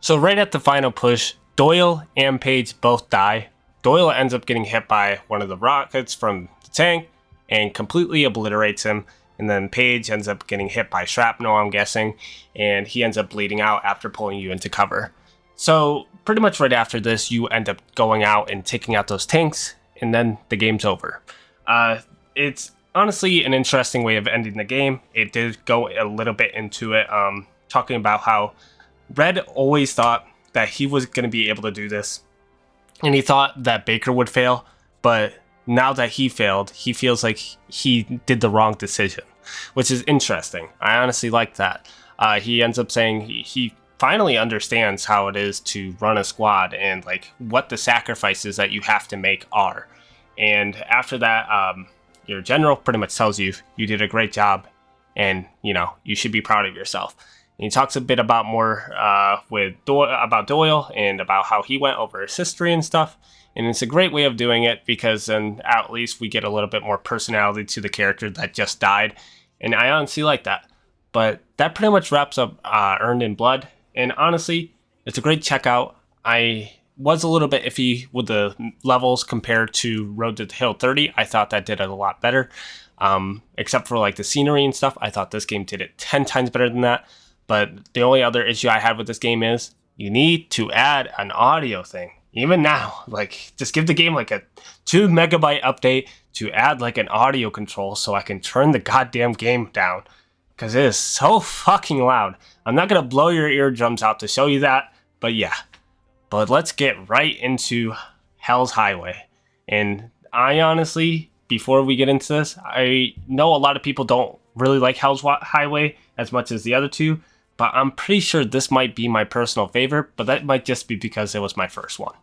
So right at the final push, Doyle and Paige both die. Doyle ends up getting hit by one of the rockets from the tank and completely obliterates him. And then Paige ends up getting hit by shrapnel, I'm guessing, and he ends up bleeding out after pulling you into cover. So pretty much right after this, you end up going out and taking out those tanks, and then the game's over. It's honestly an interesting way of ending the game. It did go a little bit into it, talking about how Red always thought that he was going to be able to do this, and he thought that Baker would fail, but now that he failed, he feels like he did the wrong decision, which is interesting. I honestly like that. He ends up saying he finally understands how it is to run a squad and like what the sacrifices that you have to make are. And after that, your general pretty much tells you you did a great job, and you should be proud of yourself. And he talks a bit about more about Doyle and about how he went over his history and stuff. And it's a great way of doing it because then at least we get a little bit more personality to the character that just died. And I honestly like that. But that pretty much wraps up Earned in Blood. And honestly, it's a great checkout. I was a little bit iffy with the levels compared to Road to Hill 30. I thought that did it a lot better. Except for like the scenery and stuff, I thought this game did it 10 times better than that. But the only other issue I had with this game is you need to add an audio thing. Even now, like, just give the game like a 2 megabyte update to add like an audio control so I can turn the goddamn game down. Because it is so fucking loud. I'm not going to blow your eardrums out to show you that, but yeah. But let's get right into Hell's Highway. And I honestly, before we get into this, I know a lot of people don't really like Hell's Highway as much as the other two, but I'm pretty sure this might be my personal favorite, but that might just be because it was my first one.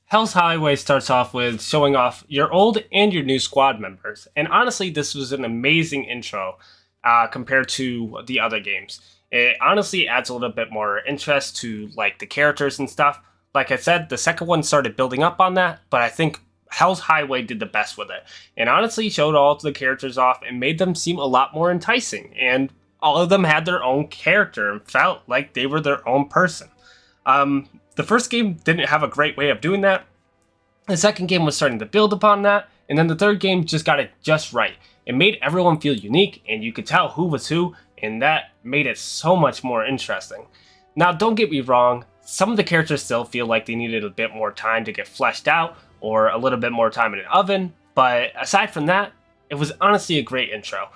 Hell's Highway starts off with showing off your old and your new squad members. And honestly, this was an amazing intro compared to the other games. It honestly adds a little bit more interest to like the characters and stuff. Like I said, the second one started building up on that, but I think Hell's Highway did the best with it. And honestly showed all of the characters off and made them seem a lot more enticing. And all of them had their own character and felt like they were their own person. The first game didn't have a great way of doing that. The second game was starting to build upon that. And then the third game just got it just right. It made everyone feel unique and you could tell who was who. And that made it so much more interesting. Now, don't get me wrong. Some of the characters still feel like they needed a bit more time to get fleshed out or a little bit more time in an oven. But aside from that, it was honestly a great intro.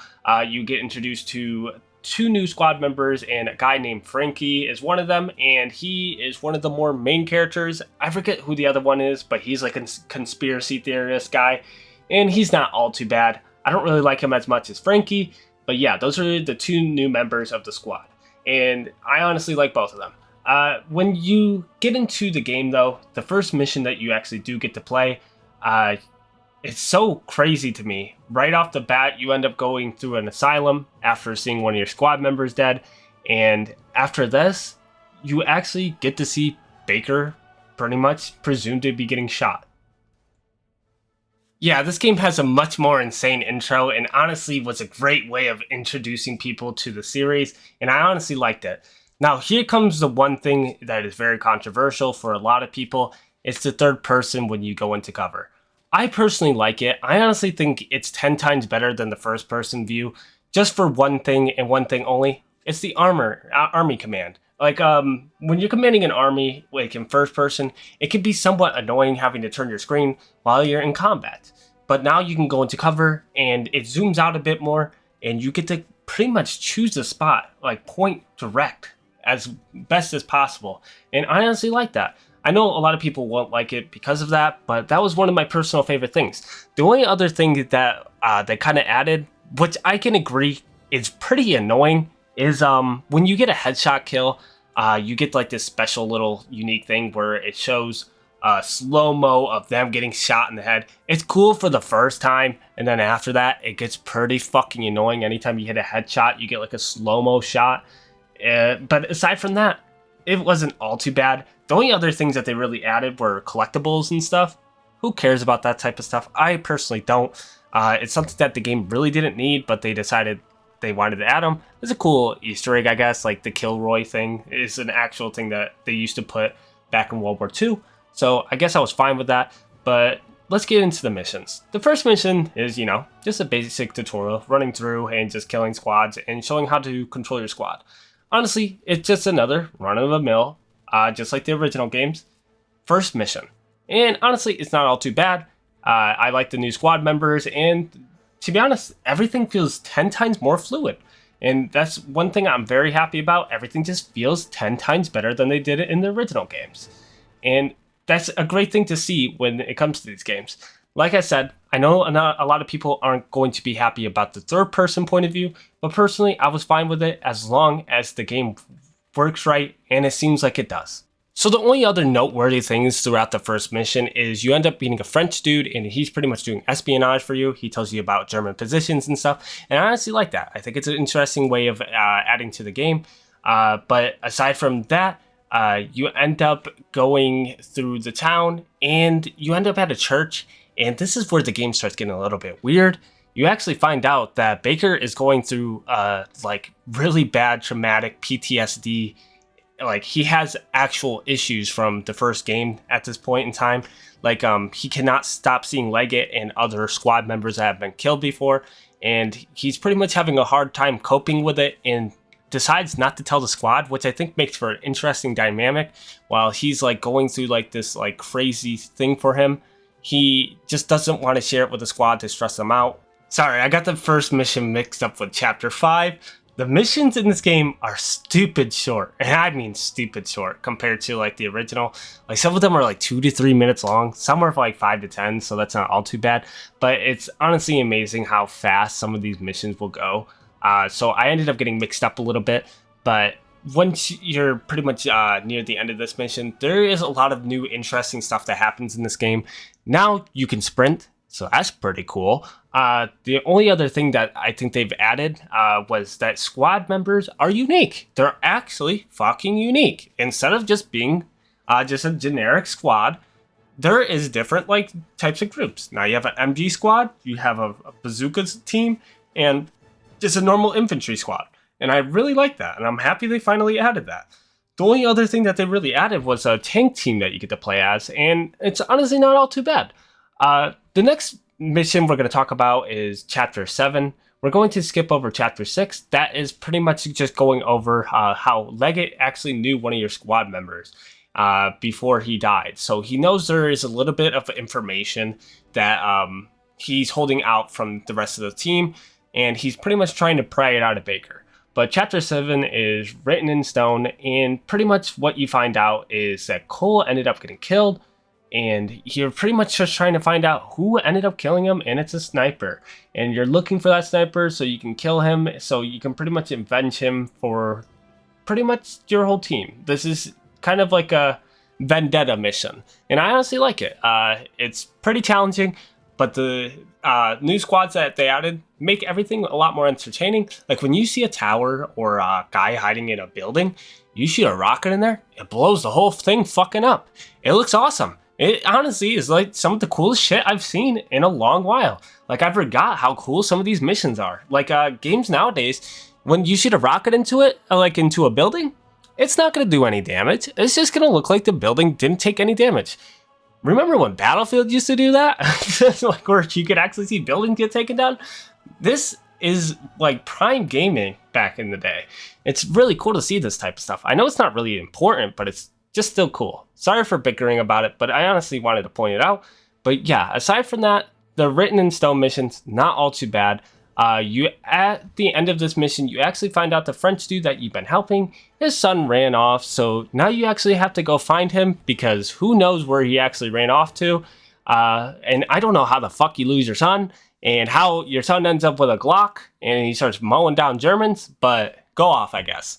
You get introduced to 2 new squad members, and a guy named Frankie is one of them, and he is one of the more main characters. I forget who the other one is, but he's like a conspiracy theorist guy, and he's not all too bad. I don't really like him as much as Frankie, but yeah, those are the 2 new members of the squad, and I honestly like both of them. When you get into the game, though, the first mission that you actually do get to play, it's so crazy to me. Right off the bat, you end up going through an asylum after seeing one of your squad members dead. And after this, you actually get to see Baker pretty much presumed to be getting shot. Yeah, this game has a much more insane intro and honestly was a great way of introducing people to the series, and I honestly liked it. Now, here comes the one thing that is very controversial for a lot of people. It's the third person when you go into cover. I personally like it. I honestly think it's 10 times better than the first person view, just for one thing and one thing only. It's the army command. Like when you're commanding an army like in first person, it can be somewhat annoying having to turn your screen while you're in combat. But now you can go into cover and it zooms out a bit more and you get to pretty much choose the spot, like point direct as best as possible. And I honestly like that. I know a lot of people won't like it because of that, but that was one of my personal favorite things. The only other thing that they kind of added, which I can agree is pretty annoying, is when you get a headshot kill, you get like this special little unique thing where it shows slow-mo of them getting shot in the head. It's cool for the first time, and then after that, it gets pretty fucking annoying. Anytime you hit a headshot, you get like a slow-mo shot. But aside from that, it wasn't all too bad. The only other things that they really added were collectibles and stuff. Who cares about that type of stuff? I personally don't. It's something that the game really didn't need, but they decided they wanted to add them. It's a cool Easter egg, I guess. Like the Kilroy thing is an actual thing that they used to put back in World War II. So I guess I was fine with that. But let's get into the missions. The first mission is, just a basic tutorial, running through and just killing squads and showing how to control your squad. Honestly, it's just another run-of-the-mill, just like the original games, first mission. And honestly, it's not all too bad. I like the new squad members, and to be honest, everything feels 10 times more fluid. And that's one thing I'm very happy about. Everything just feels 10 times better than they did it in the original games. And that's a great thing to see when it comes to these games. Like I said, I know a lot of people aren't going to be happy about the third person point of view, but personally, I was fine with it as long as the game works right, and it seems like it does. So the only other noteworthy things throughout the first mission is you end up meeting a French dude, and he's pretty much doing espionage for you. He tells you about German positions and stuff, and I honestly like that. I think it's an interesting way of adding to the game. But aside from that, you end up going through the town, and you end up at a church. And this is where the game starts getting a little bit weird. You actually find out that Baker is going through like really bad traumatic PTSD. Like he has actual issues from the first game at this point in time. Like he cannot stop seeing Leggett and other squad members that have been killed before. And he's pretty much having a hard time coping with it and decides not to tell the squad, which I think makes for an interesting dynamic. While he's like going through like this like crazy thing for him, he just doesn't want to share it with the squad to stress them out. Sorry, I got the first mission mixed up with Chapter 5. The missions in this game are stupid short, and I mean stupid short compared to like the original. Like some of them are like 2 to 3 minutes long, some are like 5 to 10, so that's not all too bad. But it's honestly amazing how fast some of these missions will go. So I ended up getting mixed up a little bit, but once you're pretty much near the end of this mission, there is a lot of new interesting stuff that happens in this game. Now you can sprint, so that's pretty cool. The only other thing that I think they've added was that squad members are unique. They're actually fucking unique. Instead of just being just a generic squad, there is different like types of groups. Now you have an MG squad, you have a bazooka team, and just a normal infantry squad. And I really like that, and I'm happy they finally added that. The only other thing that they really added was a tank team that you get to play as, and it's honestly not all too bad. The next mission we're going to talk about is Chapter 7. We're going to skip over Chapter 6. That is pretty much just going over how Leggett actually knew one of your squad members before he died. So he knows there is a little bit of information that he's holding out from the rest of the team, and he's pretty much trying to pry it out of Baker. But Chapter 7 is written in stone, and pretty much what you find out is that Cole ended up getting killed, and you're pretty much just trying to find out who ended up killing him, and it's a sniper. And you're looking for that sniper so you can kill him, so you can pretty much avenge him for pretty much your whole team. This is kind of like a vendetta mission, and I honestly like it. It's pretty challenging, but the new squads that they added make everything a lot more entertaining. Like when you see a tower or a guy hiding in a building, you shoot a rocket in there, it blows the whole thing fucking up. It looks awesome. It honestly is like some of the coolest shit I've seen in a long while. Like, I forgot how cool some of these missions are. Like, games nowadays, when you shoot a rocket into it, like into a building, it's not gonna do any damage. It's just gonna look like the building didn't take any damage. Remember when Battlefield used to do that? Like, where you could actually see buildings get taken down? This is like prime gaming back in the day. It's really cool to see this type of stuff. I know it's not really important, but it's just still cool. Sorry for bickering about it, but I honestly wanted to point it out. But yeah, aside from that, the written in stone missions, not all too bad. You at the end of this mission, you actually find out the French dude that you've been helping, his son ran off, so now you actually have to go find him because who knows where he actually ran off to. And I don't know how the fuck you lose your son and how your son ends up with a Glock and he starts mowing down Germans, but go off, I guess.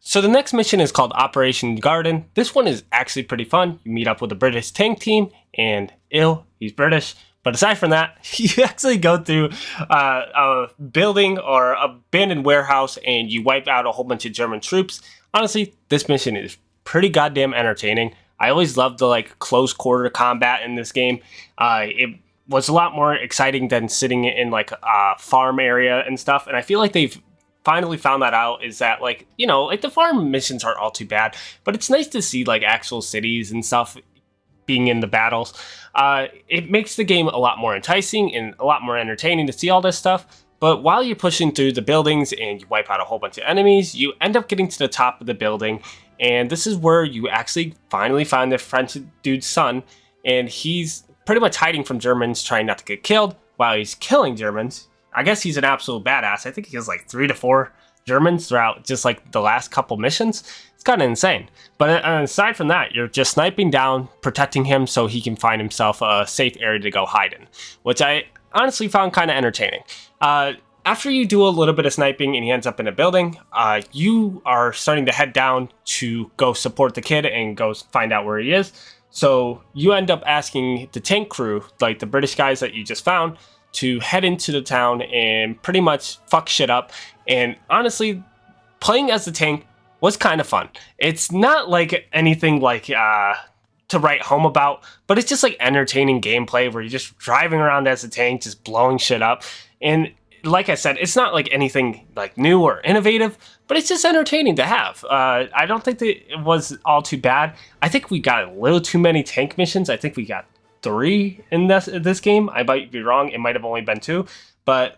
So the next mission is called Operation Garden. This one is actually pretty fun. You meet up with the British tank team and he's British. But aside from that, you actually go through a building or abandoned warehouse and you wipe out a whole bunch of German troops. Honestly, this mission is pretty goddamn entertaining. I always loved the like close quarter combat in this game. It was a lot more exciting than sitting in like a farm area and stuff. And I feel like they've finally found that out, is that like, you know, like the farm missions aren't all too bad, but it's nice to see like actual cities and stuff being in the battles. It makes the game a lot more enticing and a lot more entertaining to see all this stuff. But while you're pushing through the buildings and you wipe out a whole bunch of enemies, you end up getting to the top of the building. And this is where you actually finally find the French dude's son. And he's pretty much hiding from Germans, trying not to get killed while he's killing Germans. I guess he's an absolute badass. I think he has like 3 to 4 Germans throughout just like the last couple missions. It's kind of insane. But aside from that, you're just sniping down, protecting him so he can find himself a safe area to go hide in, which I honestly found kind of entertaining. After you do a little bit of sniping and he ends up in a building, you are starting to head down to go support the kid and go find out where he is. So you end up asking the tank crew, like the British guys that you just found, to head into the town and pretty much fuck shit up. And honestly, playing as the tank was kind of fun. It's not like anything like to write home about, but it's just like entertaining gameplay where you're just driving around as a tank, just blowing shit up. And like I said, it's not like anything like new or innovative, but it's just entertaining to have. I don't think that it was all too bad. I think we got a little too many tank missions. I think we got 3 in this game. I might be wrong. It might have only been 2, but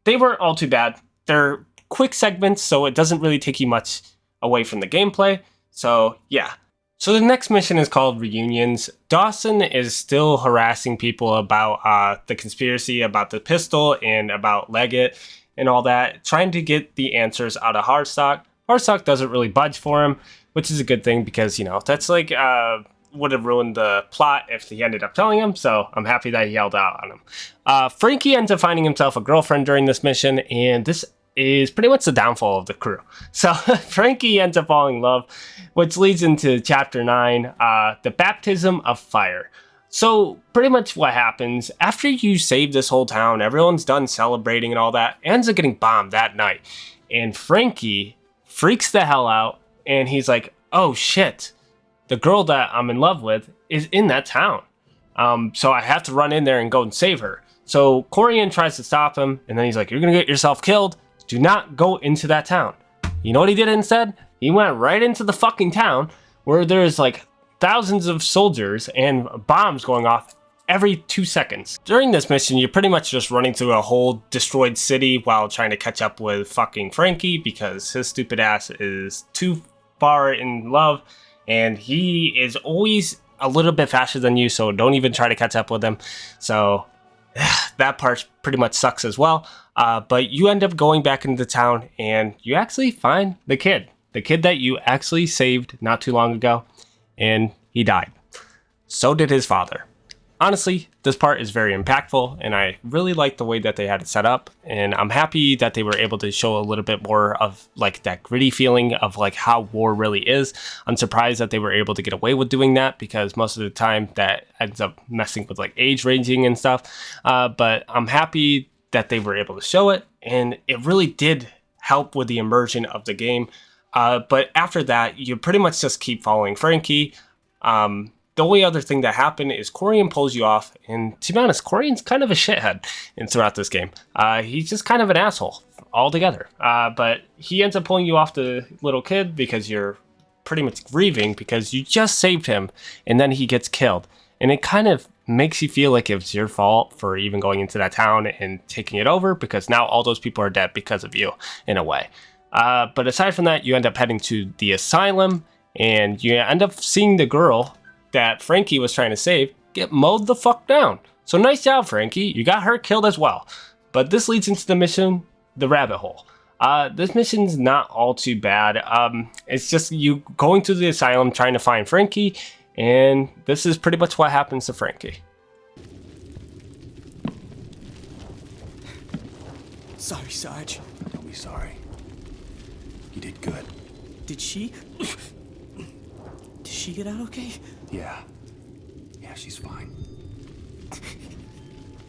they weren't all too bad. They're quick segments, so it doesn't really take you much away from the gameplay. So yeah. So the next mission is called Reunions. Dawson is still harassing people about the conspiracy, about the pistol, and about Leggett and all that, trying to get the answers out of Hardstock. Hardstock doesn't really budge for him, which is a good thing because, you know, that's like would have ruined the plot if he ended up telling him, so I'm happy that he held out on him. Frankie ends up finding himself a girlfriend during this mission, and this is pretty much the downfall of the crew. So Frankie ends up falling in love, which leads into Chapter 9, the Baptism of Fire. So pretty much what happens, after you save this whole town, everyone's done celebrating and all that, ends up getting bombed that night. And Frankie freaks the hell out, and he's like, oh shit, the girl that I'm in love with is in that town. So I have to run in there and go and save her. So Corian tries to stop him, and then he's like, you're gonna get yourself killed. Do not go into that town. You know what he did instead? He went right into the fucking town where there's like thousands of soldiers and bombs going off every 2 seconds. During this mission, you're pretty much just running through a whole destroyed city while trying to catch up with fucking Frankie because his stupid ass is too far in love and he is always a little bit faster than you, so don't even try to catch up with him. So that part pretty much sucks as well. But you end up going back into town and you actually find the kid that you actually saved not too long ago, and he died. So did his father. Honestly, this part is very impactful, and I really like the way that they had it set up, and I'm happy that they were able to show a little bit more of like that gritty feeling of like how war really is. I'm surprised that they were able to get away with doing that because most of the time that ends up messing with like age ranging and stuff. But I'm happy that they were able to show it, and it really did help with the immersion of the game. But after that, you pretty much just keep following Frankie. the only other thing that happened is Corian pulls you off, and to be honest, Corian's kind of a shithead throughout this game. He's just kind of an asshole altogether. But he ends up pulling you off the little kid because you're pretty much grieving because you just saved him, and then he gets killed. And it kind of makes you feel like it's your fault for even going into that town and taking it over, because now all those people are dead because of you, in a way. But aside from that, you end up heading to the asylum, and you end up seeing the girl that Frankie was trying to save get mowed the fuck down. So nice job, Frankie. You got her killed as well. But this leads into the mission, the rabbit hole. This mission's not all too bad. It's just you going to the asylum trying to find Frankie, and this is pretty much what happens to Frankie. Sorry, Sarge. Don't be sorry. You did good. Did she get out okay? Yeah. Yeah, she's fine.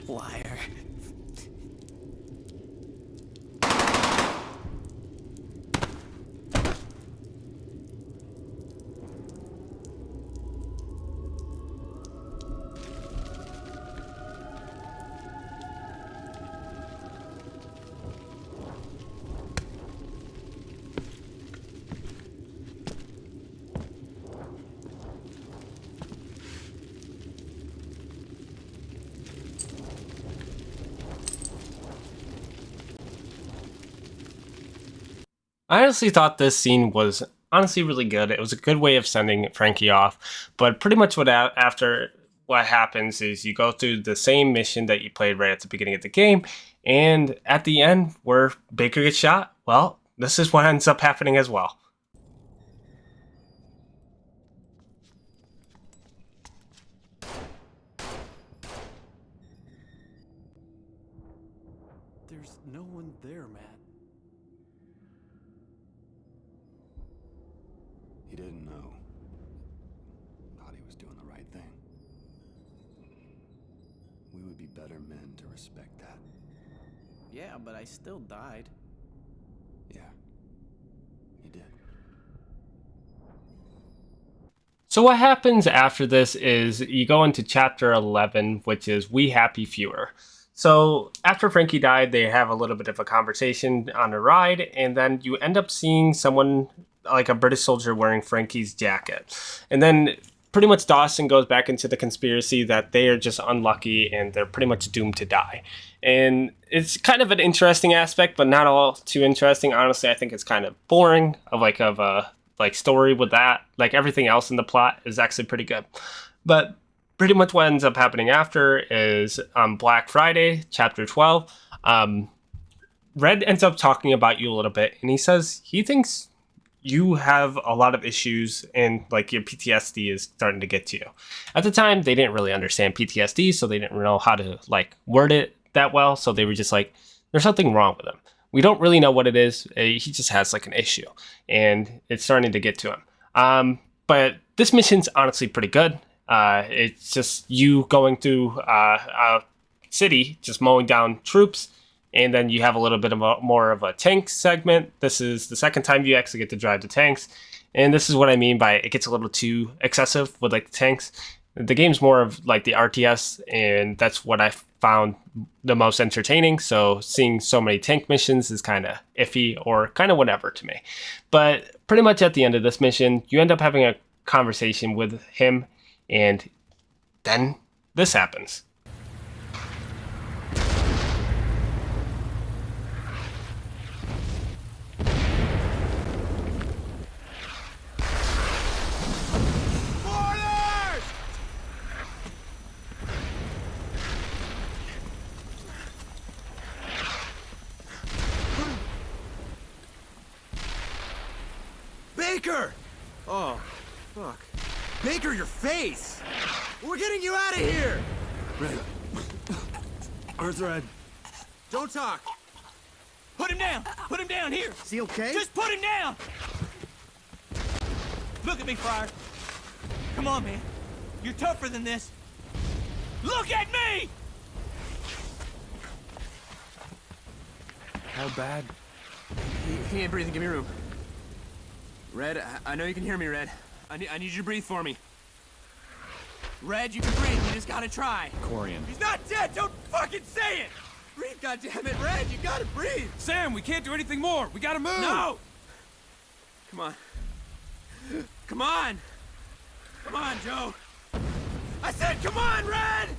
Liar. I honestly thought this scene was honestly really good. It was a good way of sending Frankie off, but pretty much after what happens is you go through the same mission that you played right at the beginning of the game, and at the end where Baker gets shot, well, this is what ends up happening as well. There's no one there, Matt. He didn't know. Thought he was doing the right thing. We would be better men to respect that. Yeah, but I still died. Yeah. You did. So what happens after this is you go into chapter 11, which is We Happy Fewer. So after Frankie died, they have a little bit of a conversation on a ride, and then you end up seeing someone like a British soldier wearing Frankie's jacket. And then pretty much Dawson goes back into the conspiracy that they are just unlucky and they're pretty much doomed to die. And it's kind of an interesting aspect, but not all too interesting. Honestly, I think it's kind of boring of a story with that. Like everything else in the plot is actually pretty good. But pretty much what ends up happening after is Black Friday, chapter 12. Red ends up talking about you a little bit, and he says he thinks you have a lot of issues and like your PTSD is starting to get to you. At the time, they didn't really understand PTSD, so they didn't know how to like word it that well. So they were just like, there's something wrong with him. We don't really know what it is. He just has like an issue, and it's starting to get to him. But this mission's honestly pretty good. It's just you going through a city, just mowing down troops, and then you have a little bit of more of a tank segment. This is the second time you actually get to drive the tanks, and this is what I mean by it gets a little too excessive with like the tanks. The game's more of like the RTS, and that's what I found the most entertaining. So seeing so many tank missions is kind of iffy or kind of whatever to me. But pretty much at the end of this mission, you end up having a conversation with him, and then this happens. Baker! Oh, fuck. Baker, your face! We're getting you out of here! Red. Where's Red? Don't talk! Put him down! Put him down, here! Is he okay? Just put him down! Look at me, Friar. Come on, man. You're tougher than this. Look at me! How bad? He ain't breathing. Give me room. Red, I know you can hear me, Red. I need you to breathe for me. Red, you can breathe. You just gotta try. Corian. He's not dead! Don't fucking say it! Breathe, goddammit, Red! You gotta breathe! Sam, we can't do anything more. We gotta move. No! Come on. Come on! Come on, Joe! I said come on, Red!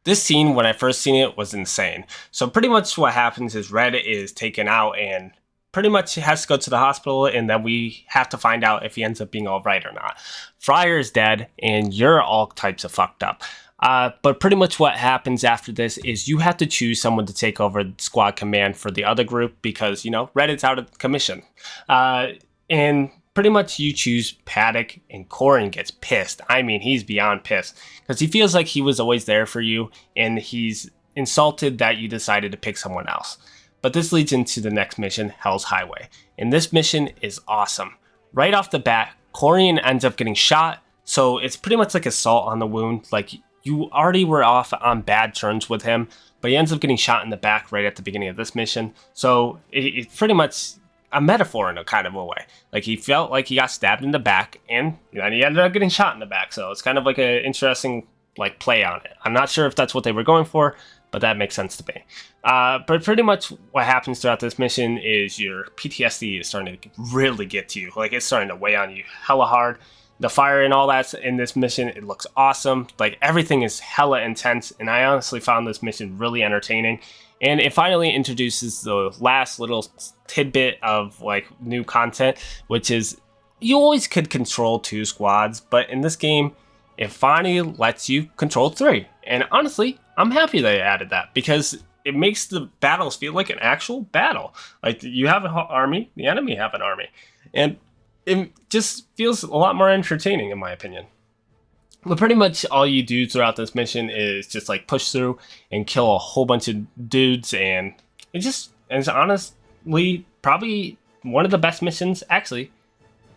This scene, when I first seen it, was insane. So pretty much what happens is Red is taken out and pretty much has to go to the hospital, and then we have to find out if he ends up being alright or not. Fryer is dead, and you're all types of fucked up. But pretty much what happens after this is you have to choose someone to take over squad command for the other group because, you know, Reddit's out of commission. And pretty much you choose Paddock, and Corian gets pissed. I mean, he's beyond pissed because he feels like he was always there for you, and he's insulted that you decided to pick someone else. But this leads into the next mission, Hell's Highway. And this mission is awesome. Right off the bat, Corian ends up getting shot, so it's pretty much like assault on the wound. Like, you already were off on bad terms with him, but he ends up getting shot in the back right at the beginning of this mission. So it's pretty much a metaphor in a kind of a way. Like, he felt like he got stabbed in the back, and then he ended up getting shot in the back. So it's kind of like an interesting like play on it. I'm not sure if that's what they were going for, but that makes sense to me. But pretty much what happens throughout this mission is your PTSD is starting to really get to you. Like, it's starting to weigh on you hella hard. The fire and all that's in this mission, it looks awesome. Like, everything is hella intense, and I honestly found this mission really entertaining. And it finally introduces the last little tidbit of like new content, which is you always could control 2 squads, but in this game, it finally lets you control 3. And honestly, I'm happy they added that because it makes the battles feel like an actual battle. Like, you have an army, the enemy have an army, and it just feels a lot more entertaining in my opinion. But pretty much all you do throughout this mission is just like push through and kill a whole bunch of dudes, and it's honestly probably one of the best missions, actually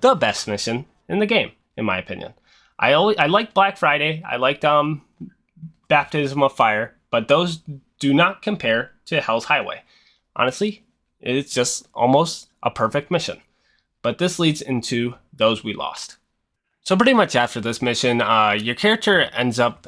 the best mission in the game in my opinion. I like Black Friday, I liked Baptism of Fire, but those do not compare to Hell's Highway. Honestly, it's just almost a perfect mission. But this leads into Those We Lost. So pretty much after this mission, your character ends up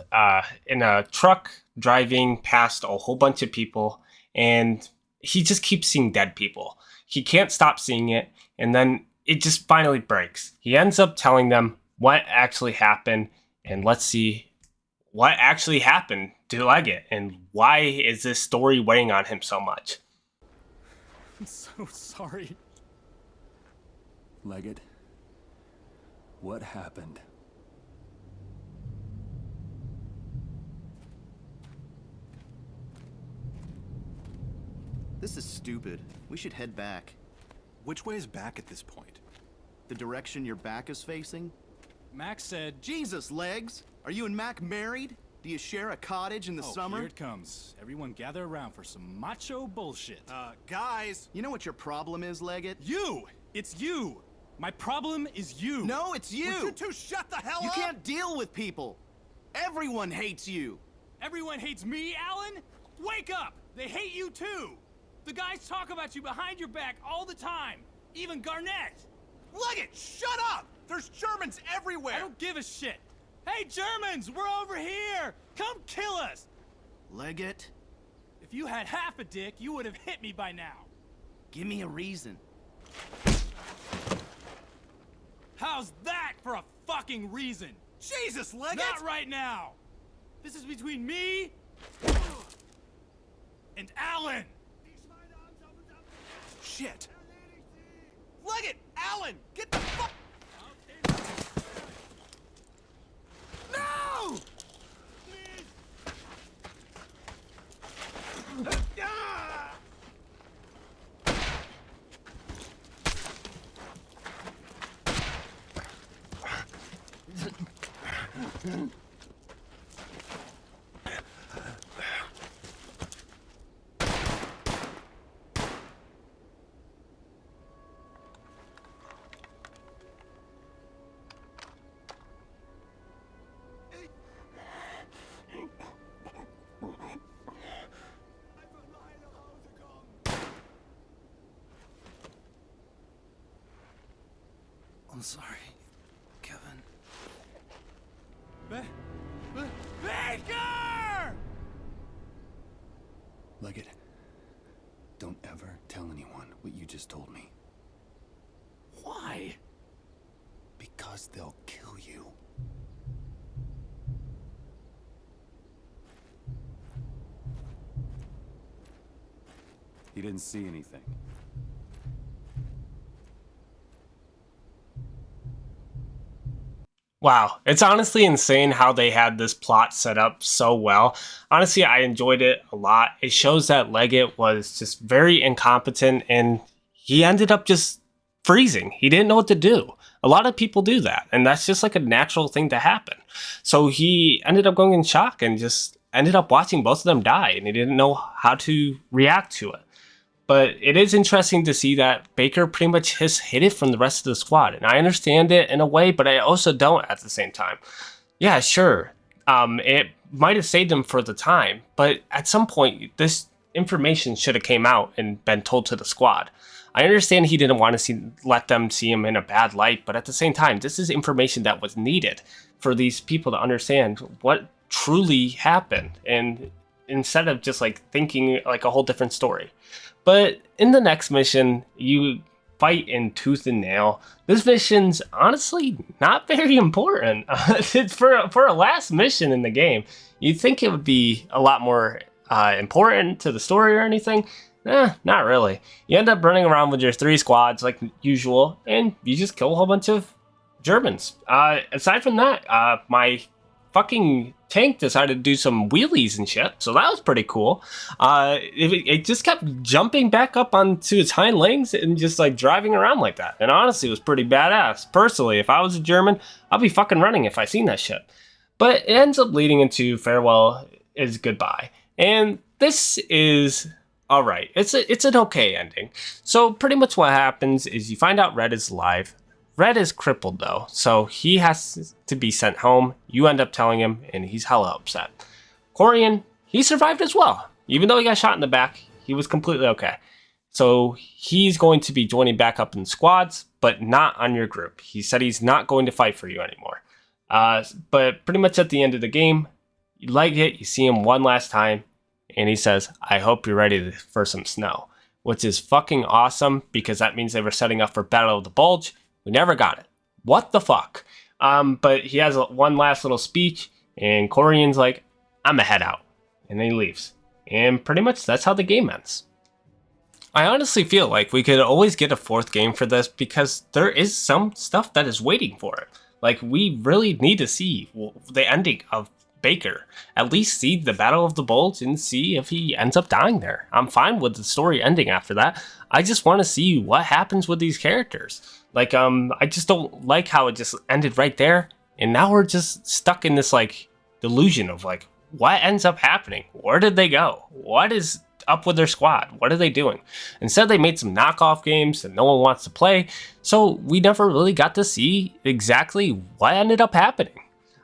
in a truck driving past a whole bunch of people, and he just keeps seeing dead people. He can't stop seeing it, and then it just finally breaks. He ends up telling them what actually happened, and let's see what actually happened to Leggett, and why is this story weighing on him so much. I'm so sorry. Leggett, what happened? This is stupid. We should head back. Which way is back at this point? The direction your back is facing? Max said, Jesus, Legs! Are you and Mac married? Do you share a cottage in the summer? Here it comes. Everyone gather around for some macho bullshit. Guys! You know what your problem is, Leggett? You! It's you! My problem is you! No, it's you! Would you two shut the hell You up? can't deal with people! Everyone hates you! Everyone hates me, Alan? Wake up! They hate you too! The guys talk about you behind your back all the time. Even Garnett. Leggett, shut up! There's Germans everywhere! I don't give a shit. Hey, Germans, we're over here! Come kill us! Leggett, If you had half a dick, you would have hit me by now. give me a reason. How's that for a fucking reason? Jesus, Leggett! Not right now! This is between me and Alan! Shit! Leggett! Alan! Get the fuck... No! Ah! I'm sorry, Kevin. Baker! Leggett, don't ever tell anyone what you just told me. Why? Because they'll kill you. He didn't see anything. Wow, it's honestly insane how they had this plot set up so well. Honestly, I enjoyed it a lot. It shows that Leggett was just very incompetent and he ended up just freezing. He didn't know what to do. A lot of people do that, and that's just like a natural thing to happen. So he ended up going in shock and just ended up watching both of them die, and he didn't know how to react to it. But it is interesting to see that Baker pretty much has hid it from the rest of the squad. And I understand it in a way, but I also don't at the same time. Yeah, sure. It might have saved him for the time, but at some point, this information should have came out and been told to the squad. I understand he didn't want to let them see him in a bad light, but at the same time, this is information that was needed for these people to understand what truly happened. And instead of just like thinking like a whole different story. But in the next mission, you fight in tooth and nail. This mission's honestly not very important. For a last mission in the game, you'd think it would be a lot more important to the story or anything. Not really. You end up running around with your 3 squads like usual, and you just kill a whole bunch of Germans. Aside from that, my fucking tank decided to do some wheelies and shit, so that was pretty cool. It just kept jumping back up onto its hind legs and just like driving around like that, and honestly it was pretty badass. Personally, if I was a German, I'd be fucking running if I seen that shit. But it ends up leading into farewell is goodbye, and this is alright. It's an okay ending. So pretty much what happens is you find out Red is alive. Red is crippled though, so he has to be sent home. You end up telling him, and he's hella upset. Corian, he survived as well. Even though he got shot in the back, he was completely okay. So he's going to be joining back up in squads, but not on your group. He said he's not going to fight for you anymore. But pretty much at the end of the game, you like it, you see him one last time, and he says, I hope you're ready for some snow. Which is fucking awesome, because that means they were setting up for Battle of the Bulge. We never got it. What the fuck? But he has one last little speech, and Corian's like, I'm a head out. And then he leaves. And pretty much that's how the game ends. I honestly feel like we could always get a 4th game for this, because there is some stuff that is waiting for it. Like, we really need to see the ending of Baker. At least see the Battle of the Bulge and see if he ends up dying there. I'm fine with the story ending after that. I just want to see what happens with these characters. Like, I just don't like how it just ended right there. And now we're just stuck in this, like, delusion of, like, what ends up happening? Where did they go? What is up with their squad? What are they doing? Instead, they made some knockoff games that no one wants to play. So we never really got to see exactly what ended up happening.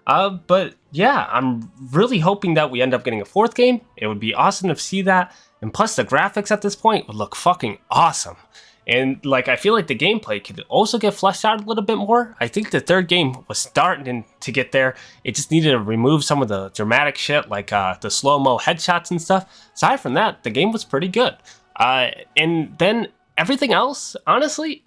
But yeah, I'm really hoping that we end up getting a 4th game. It would be awesome to see that. And plus the graphics at this point would look fucking awesome. And like, I feel like the gameplay could also get fleshed out a little bit more. I think the 3rd game was starting to get there. It just needed to remove some of the dramatic shit, like the slow-mo headshots and stuff. Aside from that, the game was pretty good. And then everything else, honestly,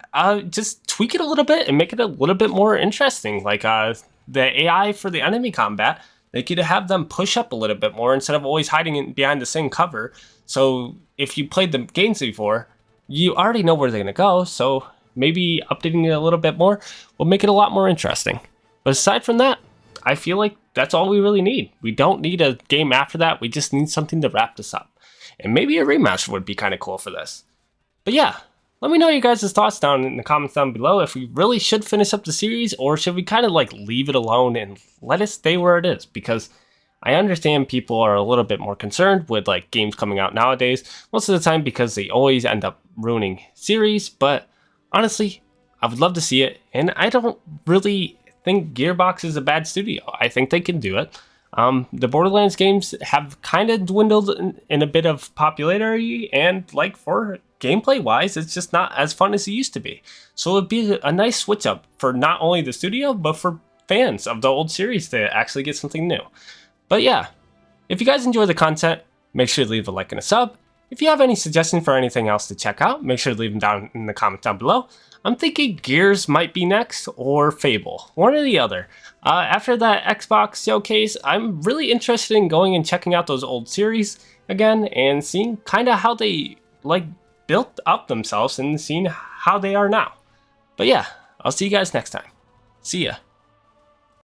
just tweak it a little bit and make it a little bit more interesting. Like the AI for the enemy combat, they could have them push up a little bit more instead of always hiding behind the same cover. So if you played the games before, you already know where they're going to go, so maybe updating it a little bit more will make it a lot more interesting. But aside from that, I feel like that's all we really need. We don't need a game after that, we just need something to wrap this up. And maybe a rematch would be kind of cool for this. But yeah, let me know your guys' thoughts down in the comments down below if we really should finish up the series, or should we kind of like leave it alone and let it stay where it is, because I understand people are a little bit more concerned with like games coming out nowadays, most of the time because they always end up ruining series, but honestly, I would love to see it, and I don't really think Gearbox is a bad studio. I think they can do it. The Borderlands games have kind of dwindled in a bit of popularity, and like for gameplay wise, it's just not as fun as it used to be. So it'd be a nice switch up for not only the studio, but for fans of the old series to actually get something new. But yeah, if you guys enjoy the content, make sure to leave a like and a sub. If you have any suggestions for anything else to check out, make sure to leave them down in the comments down below. I'm thinking Gears might be next, or Fable, one or the other. After that Xbox showcase, I'm really interested in going and checking out those old series again and seeing kind of how they built up themselves and seeing how they are now. But yeah, I'll see you guys next time. See ya.